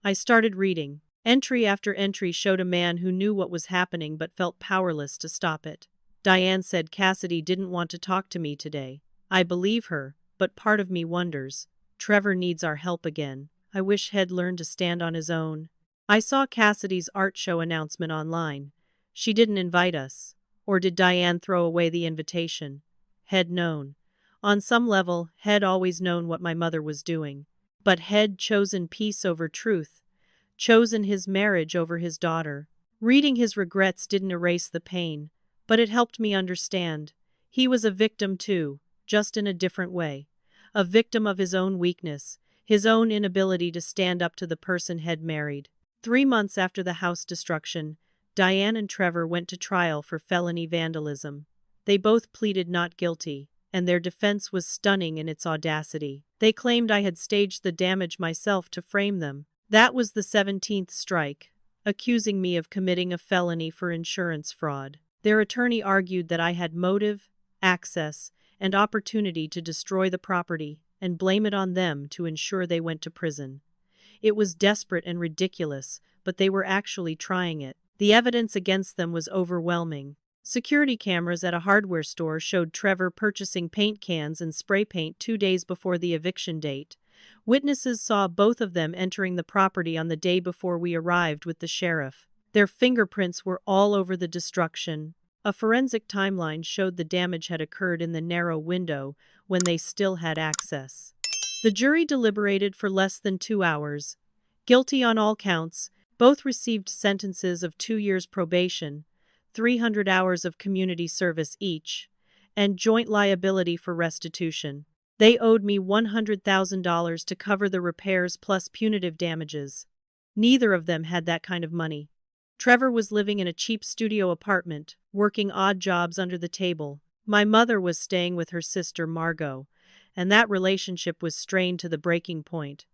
I started reading. Entry after entry showed a man who knew what was happening but felt powerless to stop it. Diane said Cassidy didn't want to talk to me today. I believe her, but part of me wonders. Trevor needs our help again. I wish he'd learned to stand on his own. I saw Cassidy's art show announcement online. She didn't invite us. Or did Diane throw away the invitation? He'd known. On some level, He'd always known what my mother was doing. But He'd chosen peace over truth, chosen his marriage over his daughter. Reading his regrets didn't erase the pain, but it helped me understand. He was a victim too, just in a different way. A victim of his own weakness, his own inability to stand up to the person He'd married. 3 months after the house destruction, Diane and Trevor went to trial for felony vandalism. They both pleaded not guilty, and their defense was stunning in its audacity. They claimed I had staged the damage myself to frame them. That was the 17th strike, accusing me of committing a felony for insurance fraud. Their attorney argued that I had motive, access, and opportunity to destroy the property and blame it on them to ensure they went to prison. It was desperate and ridiculous, but they were actually trying it. The evidence against them was overwhelming. Security cameras at a hardware store showed Trevor purchasing paint cans and spray paint 2 days before the eviction date, Witnesses saw both of them entering the property on the day before we arrived with the sheriff. Their fingerprints were all over the destruction. A forensic timeline showed the damage had occurred in the narrow window when they still had access. The jury deliberated for less than 2 hours. Guilty on all counts, both received sentences of 2 years probation, 300 hours of community service each, and joint liability for restitution. They owed me $100,000 to cover the repairs plus punitive damages. Neither of them had that kind of money. Trevor was living in a cheap studio apartment, working odd jobs under the table. My mother was staying with her sister Margot, and that relationship was strained to the breaking point.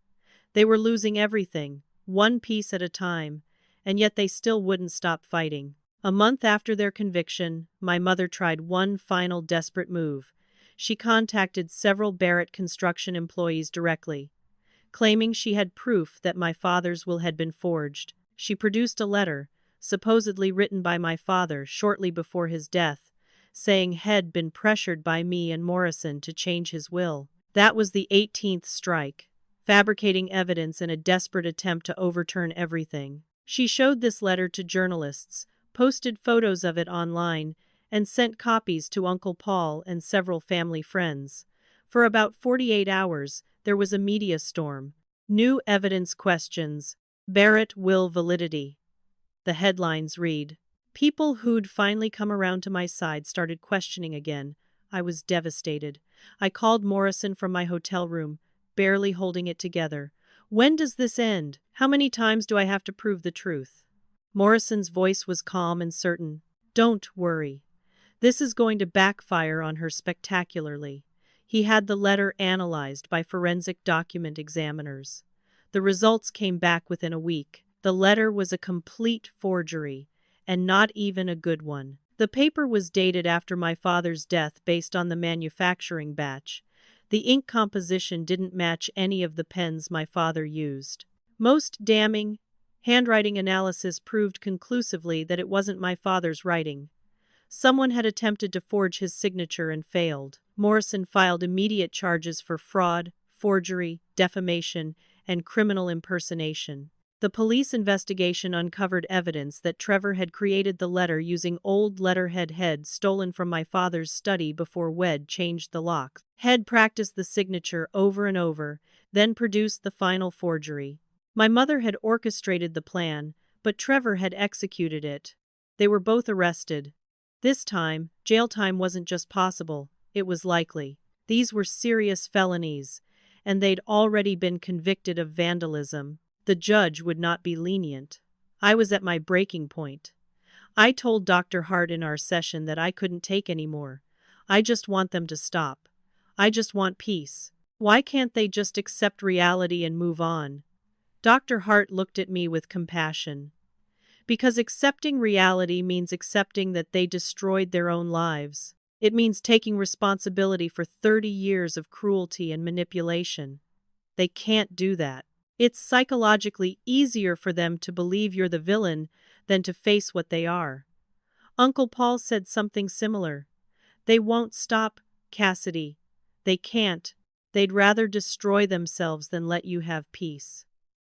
They were losing everything, one piece at a time, and yet they still wouldn't stop fighting. A month after their conviction, my mother tried one final desperate move. She contacted several Barrett construction employees directly, claiming she had proof that my father's will had been forged. She produced a letter, supposedly written by my father shortly before his death, saying he'd been pressured by me and Morrison to change his will. That was the 18th strike, fabricating evidence in a desperate attempt to overturn everything. She showed this letter to journalists, posted photos of it online, and sent copies to Uncle Paul and several family friends. For about 48 hours, there was a media storm. New evidence questions. Barrett will validity. The headlines read. People who'd finally come around to my side started questioning again. I was devastated. I called Morrison from my hotel room, barely holding it together. When does this end? How many times do I have to prove the truth? Morrison's voice was calm and certain. Don't worry. This is going to backfire on her spectacularly. He had the letter analyzed by forensic document examiners. The results came back within a week. The letter was a complete forgery, and not even a good one. The paper was dated after my father's death based on the manufacturing batch. The ink composition didn't match any of the pens my father used. Most damning, handwriting analysis proved conclusively that it wasn't my father's writing. Someone had attempted to forge his signature and failed. Morrison filed immediate charges for fraud, forgery, defamation, and criminal impersonation. The police investigation uncovered evidence that Trevor had created the letter using old letterhead heads stolen from my father's study before Wed changed the lock. Head practiced the signature over and over, then produced the final forgery. My mother had orchestrated the plan, but Trevor had executed it. They were both arrested. This time, jail time wasn't just possible, it was likely. These were serious felonies, and they'd already been convicted of vandalism. The judge would not be lenient. I was at my breaking point. I told Dr. Hart in our session that I couldn't take any more. I just want them to stop. I just want peace. Why can't they just accept reality and move on? Dr. Hart looked at me with compassion. Because accepting reality means accepting that they destroyed their own lives. It means taking responsibility for 30 years of cruelty and manipulation. They can't do that. It's psychologically easier for them to believe you're the villain than to face what they are. Uncle Paul said something similar. They won't stop, Cassidy. They can't. They'd rather destroy themselves than let you have peace.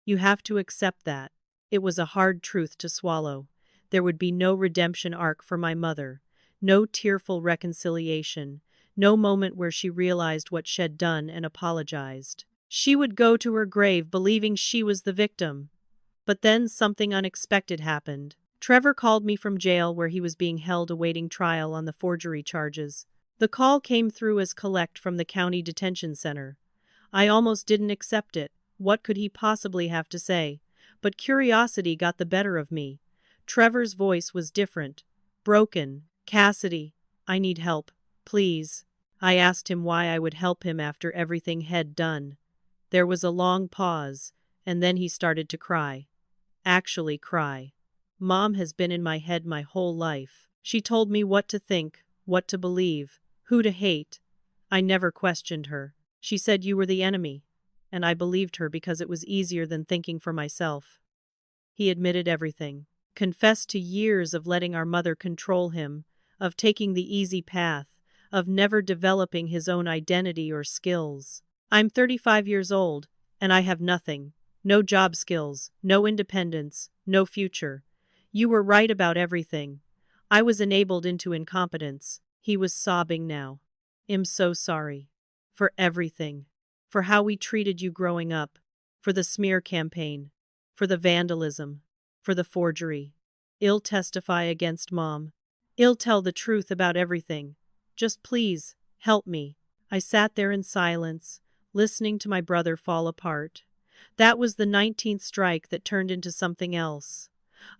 You have to accept that. It was a hard truth to swallow. There would be no redemption arc for my mother, no tearful reconciliation, no moment where she realized what she'd done and apologized. She would go to her grave believing she was the victim. But then something unexpected happened. Trevor called me from jail where he was being held awaiting trial on the forgery charges. The call came through as collect from the county detention center. I almost didn't accept it. What could he possibly have to say? But curiosity got the better of me. Trevor's voice was different, broken. Cassidy, I need help, please. I asked him why I would help him after everything he'd done. There was a long pause, and then he started to cry. Actually cry. Mom has been in my head my whole life. She told me what to think, what to believe, who to hate. I never questioned her. She said you were the enemy. And I believed her because it was easier than thinking for myself. He admitted everything, confessed to years of letting our mother control him, of taking the easy path, of never developing his own identity or skills. I'm 35 years old, and I have nothing. No job skills, no independence, no future. You were right about everything. I was enabled into incompetence. He was sobbing now. I'm so sorry. For everything. For how we treated you growing up. For the smear campaign. For the vandalism. For the forgery. I'll testify against Mom. I'll tell the truth about everything. Just please, help me. I sat there in silence, listening to my brother fall apart. That was the 19th strike that turned into something else.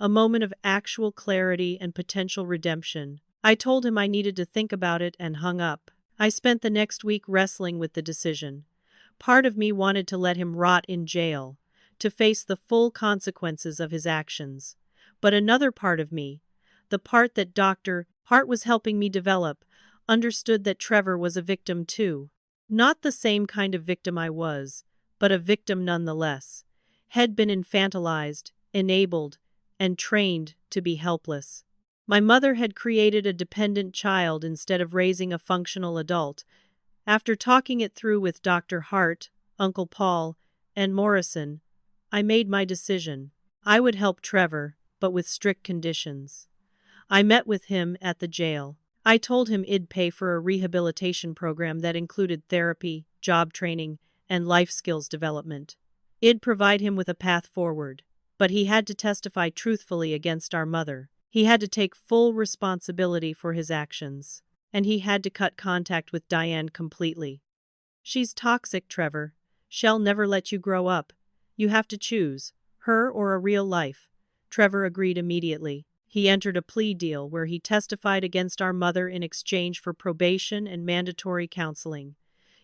A moment of actual clarity and potential redemption. I told him I needed to think about it and hung up. I spent the next week wrestling with the decision. Part of me wanted to let him rot in jail, to face the full consequences of his actions. But another part of me, the part that Dr. Hart was helping me develop, understood that Trevor was a victim too. Not the same kind of victim I was, but a victim nonetheless. Had been infantilized, enabled, and trained to be helpless. My mother had created a dependent child instead of raising a functional adult. After talking it through with Dr. Hart, Uncle Paul, and Morrison, I made my decision. I would help Trevor, but with strict conditions. I met with him at the jail. I told him I'd pay for a rehabilitation program that included therapy, job training, and life skills development. I'd provide him with a path forward, but he had to testify truthfully against our mother. He had to take full responsibility for his actions, and he had to cut contact with Diane completely. She's toxic, Trevor. She'll never let you grow up. You have to choose, her or a real life. Trevor agreed immediately. He entered a plea deal where he testified against our mother in exchange for probation and mandatory counseling.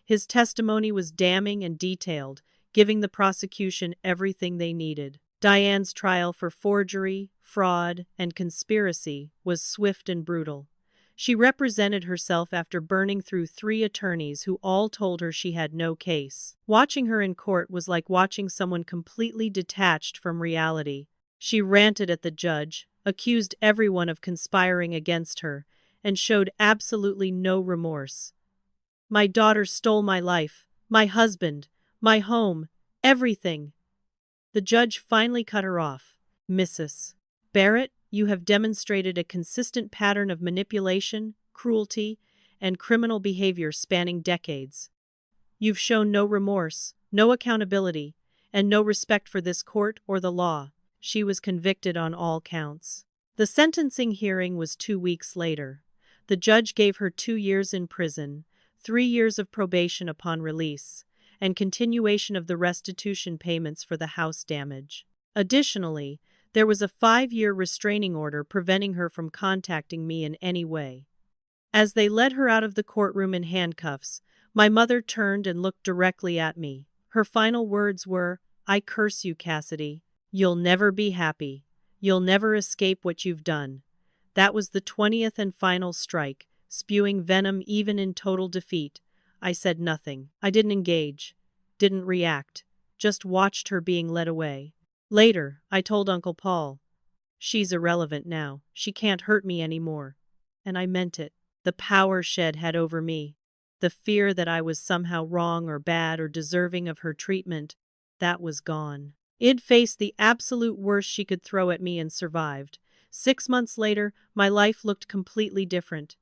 His testimony was damning and detailed, giving the prosecution everything they needed. Diane's trial for forgery, fraud, and conspiracy was swift and brutal. She represented herself after burning through 3 attorneys who all told her she had no case. Watching her in court was like watching someone completely detached from reality. She ranted at the judge, accused everyone of conspiring against her, and showed absolutely no remorse. My daughter stole my life, my husband, my home, everything. The judge finally cut her off. Mrs. Barrett, you have demonstrated a consistent pattern of manipulation, cruelty, and criminal behavior spanning decades. You've shown no remorse, no accountability, and no respect for this court or the law. She was convicted on all counts. The sentencing hearing was 2 weeks later. The judge gave her 2 years in prison, 3 years of probation upon release, and continuation of the restitution payments for the house damage. Additionally, there was a 5-year restraining order preventing her from contacting me in any way. As they led her out of the courtroom in handcuffs, my mother turned and looked directly at me. Her final words were, "I curse you, Cassidy. You'll never be happy. You'll never escape what you've done." That was the 20th and final strike, spewing venom even in total defeat. I said nothing. I didn't engage, didn't react, just watched her being led away. Later, I told Uncle Paul, "She's irrelevant now. She can't hurt me anymore." And I meant it. The power Shed had over me, the fear that I was somehow wrong or bad or deserving of her treatment, that was gone. I'd faced the absolute worst she could throw at me and survived. 6 months later, my life looked completely different.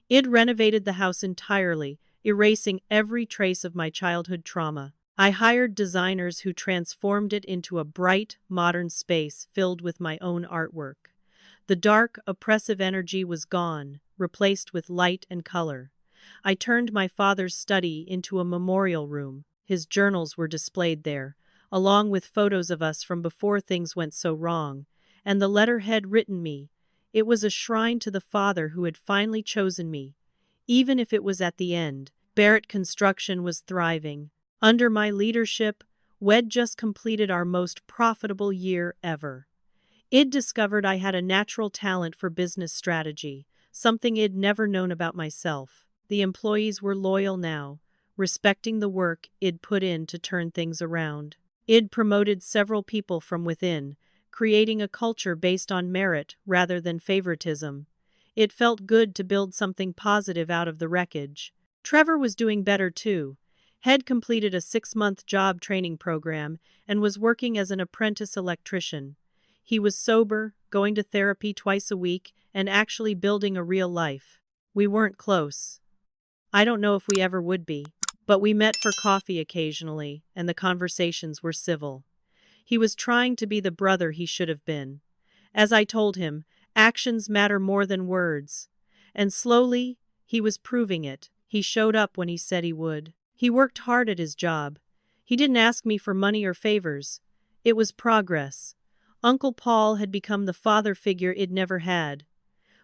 I'd renovated the house entirely, erasing every trace of my childhood trauma. I hired designers who transformed it into a bright, modern space filled with my own artwork. The dark, oppressive energy was gone, replaced with light and color. I turned my father's study into a memorial room. His journals were displayed there, along with photos of us from before things went so wrong, and the letterhead written me. It was a shrine to the father who had finally chosen me. Even if it was at the end, Barrett Construction was thriving. Under my leadership, WED just completed our most profitable year ever. I'd discovered I had a natural talent for business strategy, something I'd never known about myself. The employees were loyal now, respecting the work I'd put in to turn things around. I'd promoted several people from within, creating a culture based on merit rather than favoritism. It felt good to build something positive out of the wreckage. Trevor was doing better too. Head completed a 6-month job training program and was working as an apprentice electrician. He was sober, going to therapy twice a week, and actually building a real life. We weren't close. I don't know if we ever would be, but we met for coffee occasionally, and the conversations were civil. He was trying to be the brother he should have been. As I told him, actions matter more than words. And slowly, he was proving it. He showed up when he said he would. He worked hard at his job. He didn't ask me for money or favors. It was progress. Uncle Paul had become the father figure I'd never had.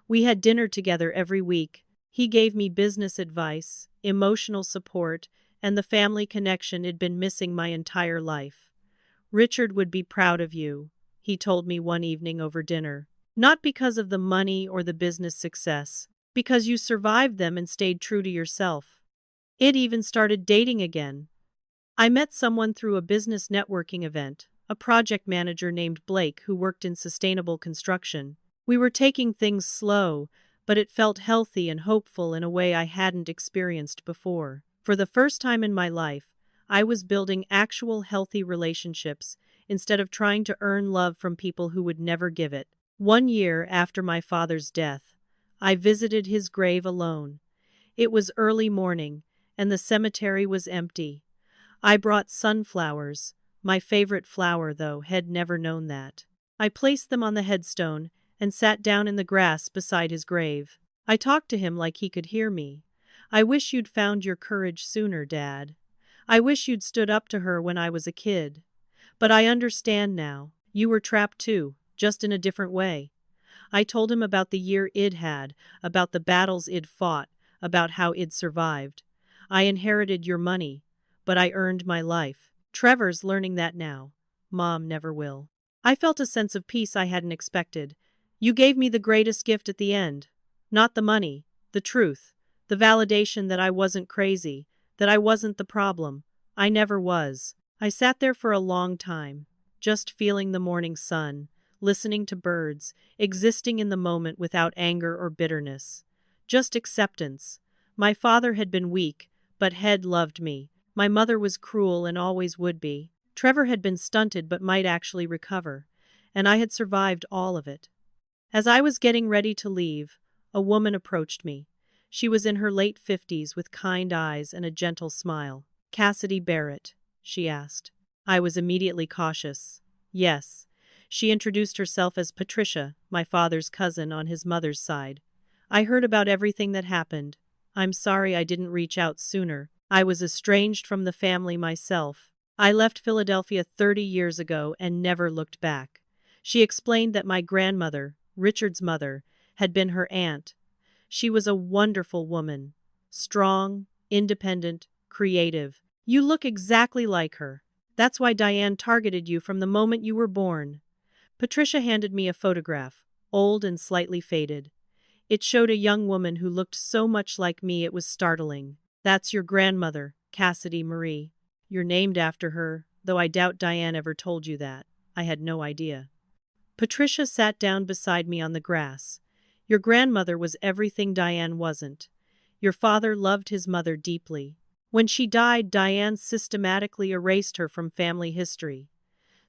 We had dinner together every week. He gave me business advice, emotional support, and the family connection I'd been missing my entire life. "Richard would be proud of you," he told me one evening over dinner. "Not because of the money or the business success, because you survived them and stayed true to yourself." It even started dating again. I met someone through a business networking event, a project manager named Blake who worked in sustainable construction. We were taking things slow, but it felt healthy and hopeful in a way I hadn't experienced before. For the first time in my life, I was building actual healthy relationships instead of trying to earn love from people who would never give it. 1 year after my father's death, I visited his grave alone. It was early morning, and the cemetery was empty. I brought sunflowers, my favorite flower though, had never known that. I placed them on the headstone and sat down in the grass beside his grave. I talked to him like he could hear me. "I wish you'd found your courage sooner, Dad. I wish you'd stood up to her when I was a kid. But I understand now. You were trapped too, just in a different way." I told him about the year I'd had, about the battles I'd fought, about how I'd survived. "I inherited your money, but I earned my life. Trevor's learning that now. Mom never will." I felt a sense of peace I hadn't expected. "You gave me the greatest gift at the end. Not the money, the truth, the validation that I wasn't crazy, that I wasn't the problem. I never was." I sat there for a long time, just feeling the morning sun, listening to birds, existing in the moment without anger or bitterness. Just acceptance. My father had been weak, but Head loved me. My mother was cruel and always would be. Trevor had been stunted but might actually recover. And I had survived all of it. As I was getting ready to leave, a woman approached me. She was in her late 50s with kind eyes and a gentle smile. "Cassidy Barrett?" she asked. I was immediately cautious. Yes. She introduced herself as Patricia, my father's cousin on his mother's side. "I heard about everything that happened. I'm sorry I didn't reach out sooner. I was estranged from the family myself. I left Philadelphia 30 years ago and never looked back." She explained that my grandmother, Richard's mother, had been her aunt. She was a wonderful woman. Strong, independent, creative. "You look exactly like her. That's why Diane targeted you from the moment you were born." Patricia handed me a photograph, old and slightly faded. It showed a young woman who looked so much like me it was startling. "That's your grandmother, Cassidy Marie. You're named after her, though I doubt Diane ever told you that." I had no idea. Patricia sat down beside me on the grass. "Your grandmother was everything Diane wasn't. Your father loved his mother deeply. When she died, Diane systematically erased her from family history.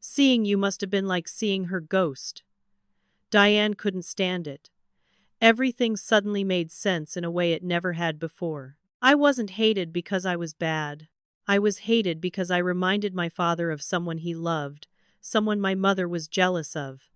Seeing you must have been like seeing her ghost." Diane couldn't stand it. Everything suddenly made sense in a way it never had before. I wasn't hated because I was bad. I was hated because I reminded my father of someone he loved, someone my mother was jealous of.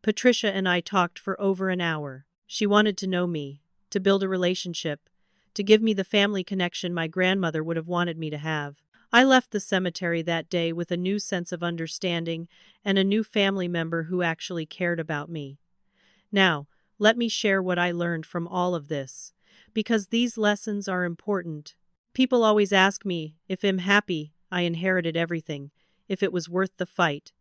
Patricia and I talked for over an hour. She wanted to know me, to build a relationship, to give me the family connection my grandmother would have wanted me to have. I left the cemetery that day with a new sense of understanding and a new family member who actually cared about me. Now, let me share what I learned from all of this, because these lessons are important. People always ask me if I'm happy I inherited everything, if it was worth the fight.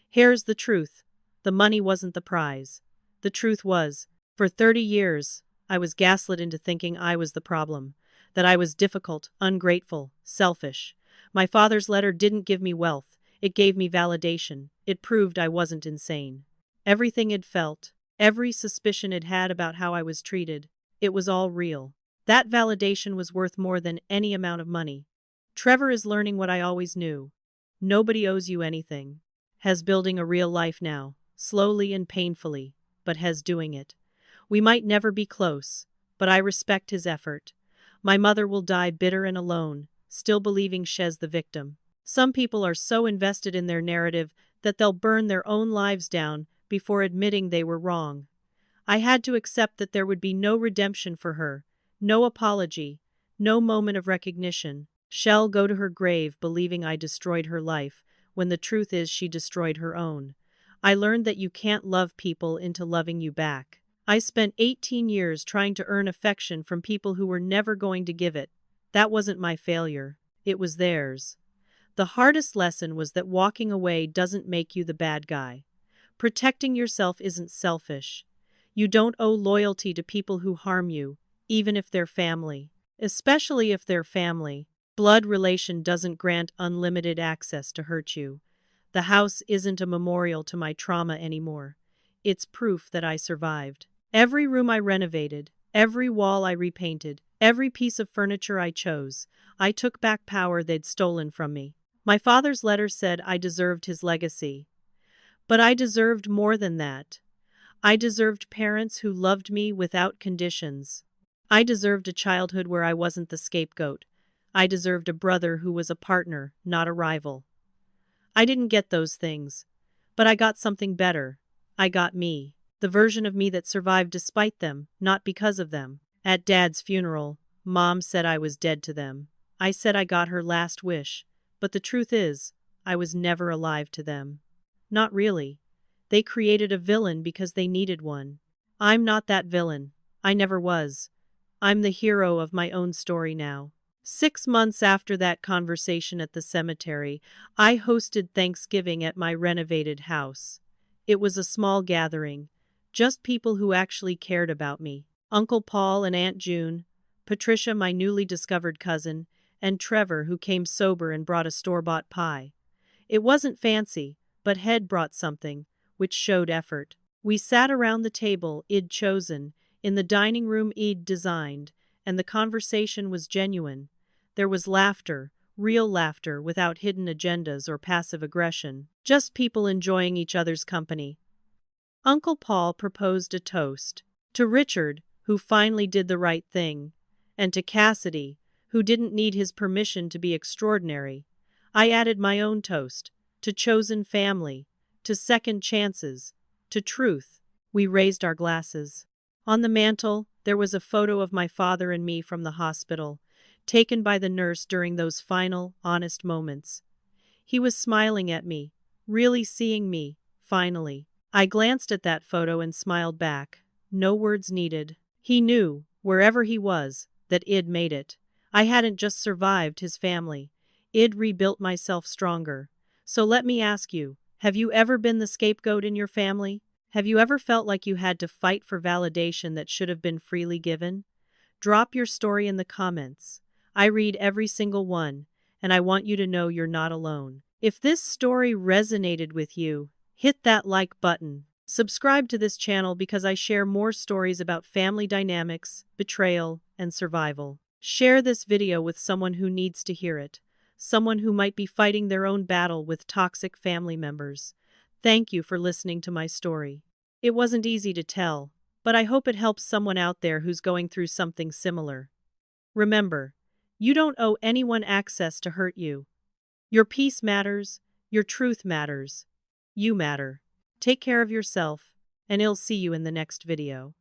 Here's the truth. The money wasn't the prize. The truth was, for 30 years, I was gaslit into thinking I was the problem, that I was difficult, ungrateful, selfish. My father's letter didn't give me wealth. It gave me validation. It proved I wasn't insane. Everything I'd felt, every suspicion I'd had about how I was treated, it was all real. That validation was worth more than any amount of money. Trevor is learning what I always knew. Nobody owes you anything. Has building a real life now, slowly and painfully, but has doing it. We might never be close, but I respect his effort. My mother will die bitter and alone, still believing she's the victim. Some people are so invested in their narrative that they'll burn their own lives down before admitting they were wrong. I had to accept that there would be no redemption for her, no apology, no moment of recognition. She'll go to her grave believing I destroyed her life, when the truth is she destroyed her own. I learned that you can't love people into loving you back. I spent 18 years trying to earn affection from people who were never going to give it. That wasn't my failure. It was theirs. The hardest lesson was that walking away doesn't make you the bad guy. Protecting yourself isn't selfish. You don't owe loyalty to people who harm you, even if they're family. Especially if they're family. Blood relation doesn't grant unlimited access to hurt you. The house isn't a memorial to my trauma anymore. It's proof that I survived. Every room I renovated, every wall I repainted, every piece of furniture I chose, I took back power they'd stolen from me. My father's letter said I deserved his legacy. But I deserved more than that. I deserved parents who loved me without conditions. I deserved a childhood where I wasn't the scapegoat. I deserved a brother who was a partner, not a rival. I didn't get those things. But I got something better. I got me. The version of me that survived despite them, not because of them. At Dad's funeral, Mom said I was dead to them. I said I got her last wish. But the truth is, I was never alive to them. Not really. They created a villain because they needed one. I'm not that villain. I never was. I'm the hero of my own story now. 6 months after that conversation at the cemetery, I hosted Thanksgiving at my renovated house. It was a small gathering, just people who actually cared about me. Uncle Paul and Aunt June, Patricia, my newly discovered cousin, and Trevor, who came sober and brought a store-bought pie. It wasn't fancy, but Head brought something, which showed effort. We sat around the table I'd chosen, in the dining room I'd designed, and the conversation was genuine. There was laughter, real laughter without hidden agendas or passive aggression, just people enjoying each other's company. Uncle Paul proposed a toast. To Richard, who finally did the right thing, and to Cassidy, who didn't need his permission to be extraordinary. I added my own toast, to chosen family, to second chances, to truth. We raised our glasses. On the mantel, there was a photo of my father and me from the hospital, taken by the nurse during those final, honest moments. He was smiling at me, really seeing me, finally. I glanced at that photo and smiled back. No words needed. He knew, wherever he was, that I'd made it. I hadn't just survived his family. I'd rebuilt myself stronger. So let me ask you, have you ever been the scapegoat in your family? Have you ever felt like you had to fight for validation that should have been freely given? Drop your story in the comments. I read every single one, and I want you to know you're not alone. If this story resonated with you, hit that like button. Subscribe to this channel because I share more stories about family dynamics, betrayal, and survival. Share this video with someone who needs to hear it, someone who might be fighting their own battle with toxic family members. Thank you for listening to my story. It wasn't easy to tell, but I hope it helps someone out there who's going through something similar. Remember, you don't owe anyone access to hurt you. Your peace matters, your truth matters. You matter. Take care of yourself, and I'll see you in the next video.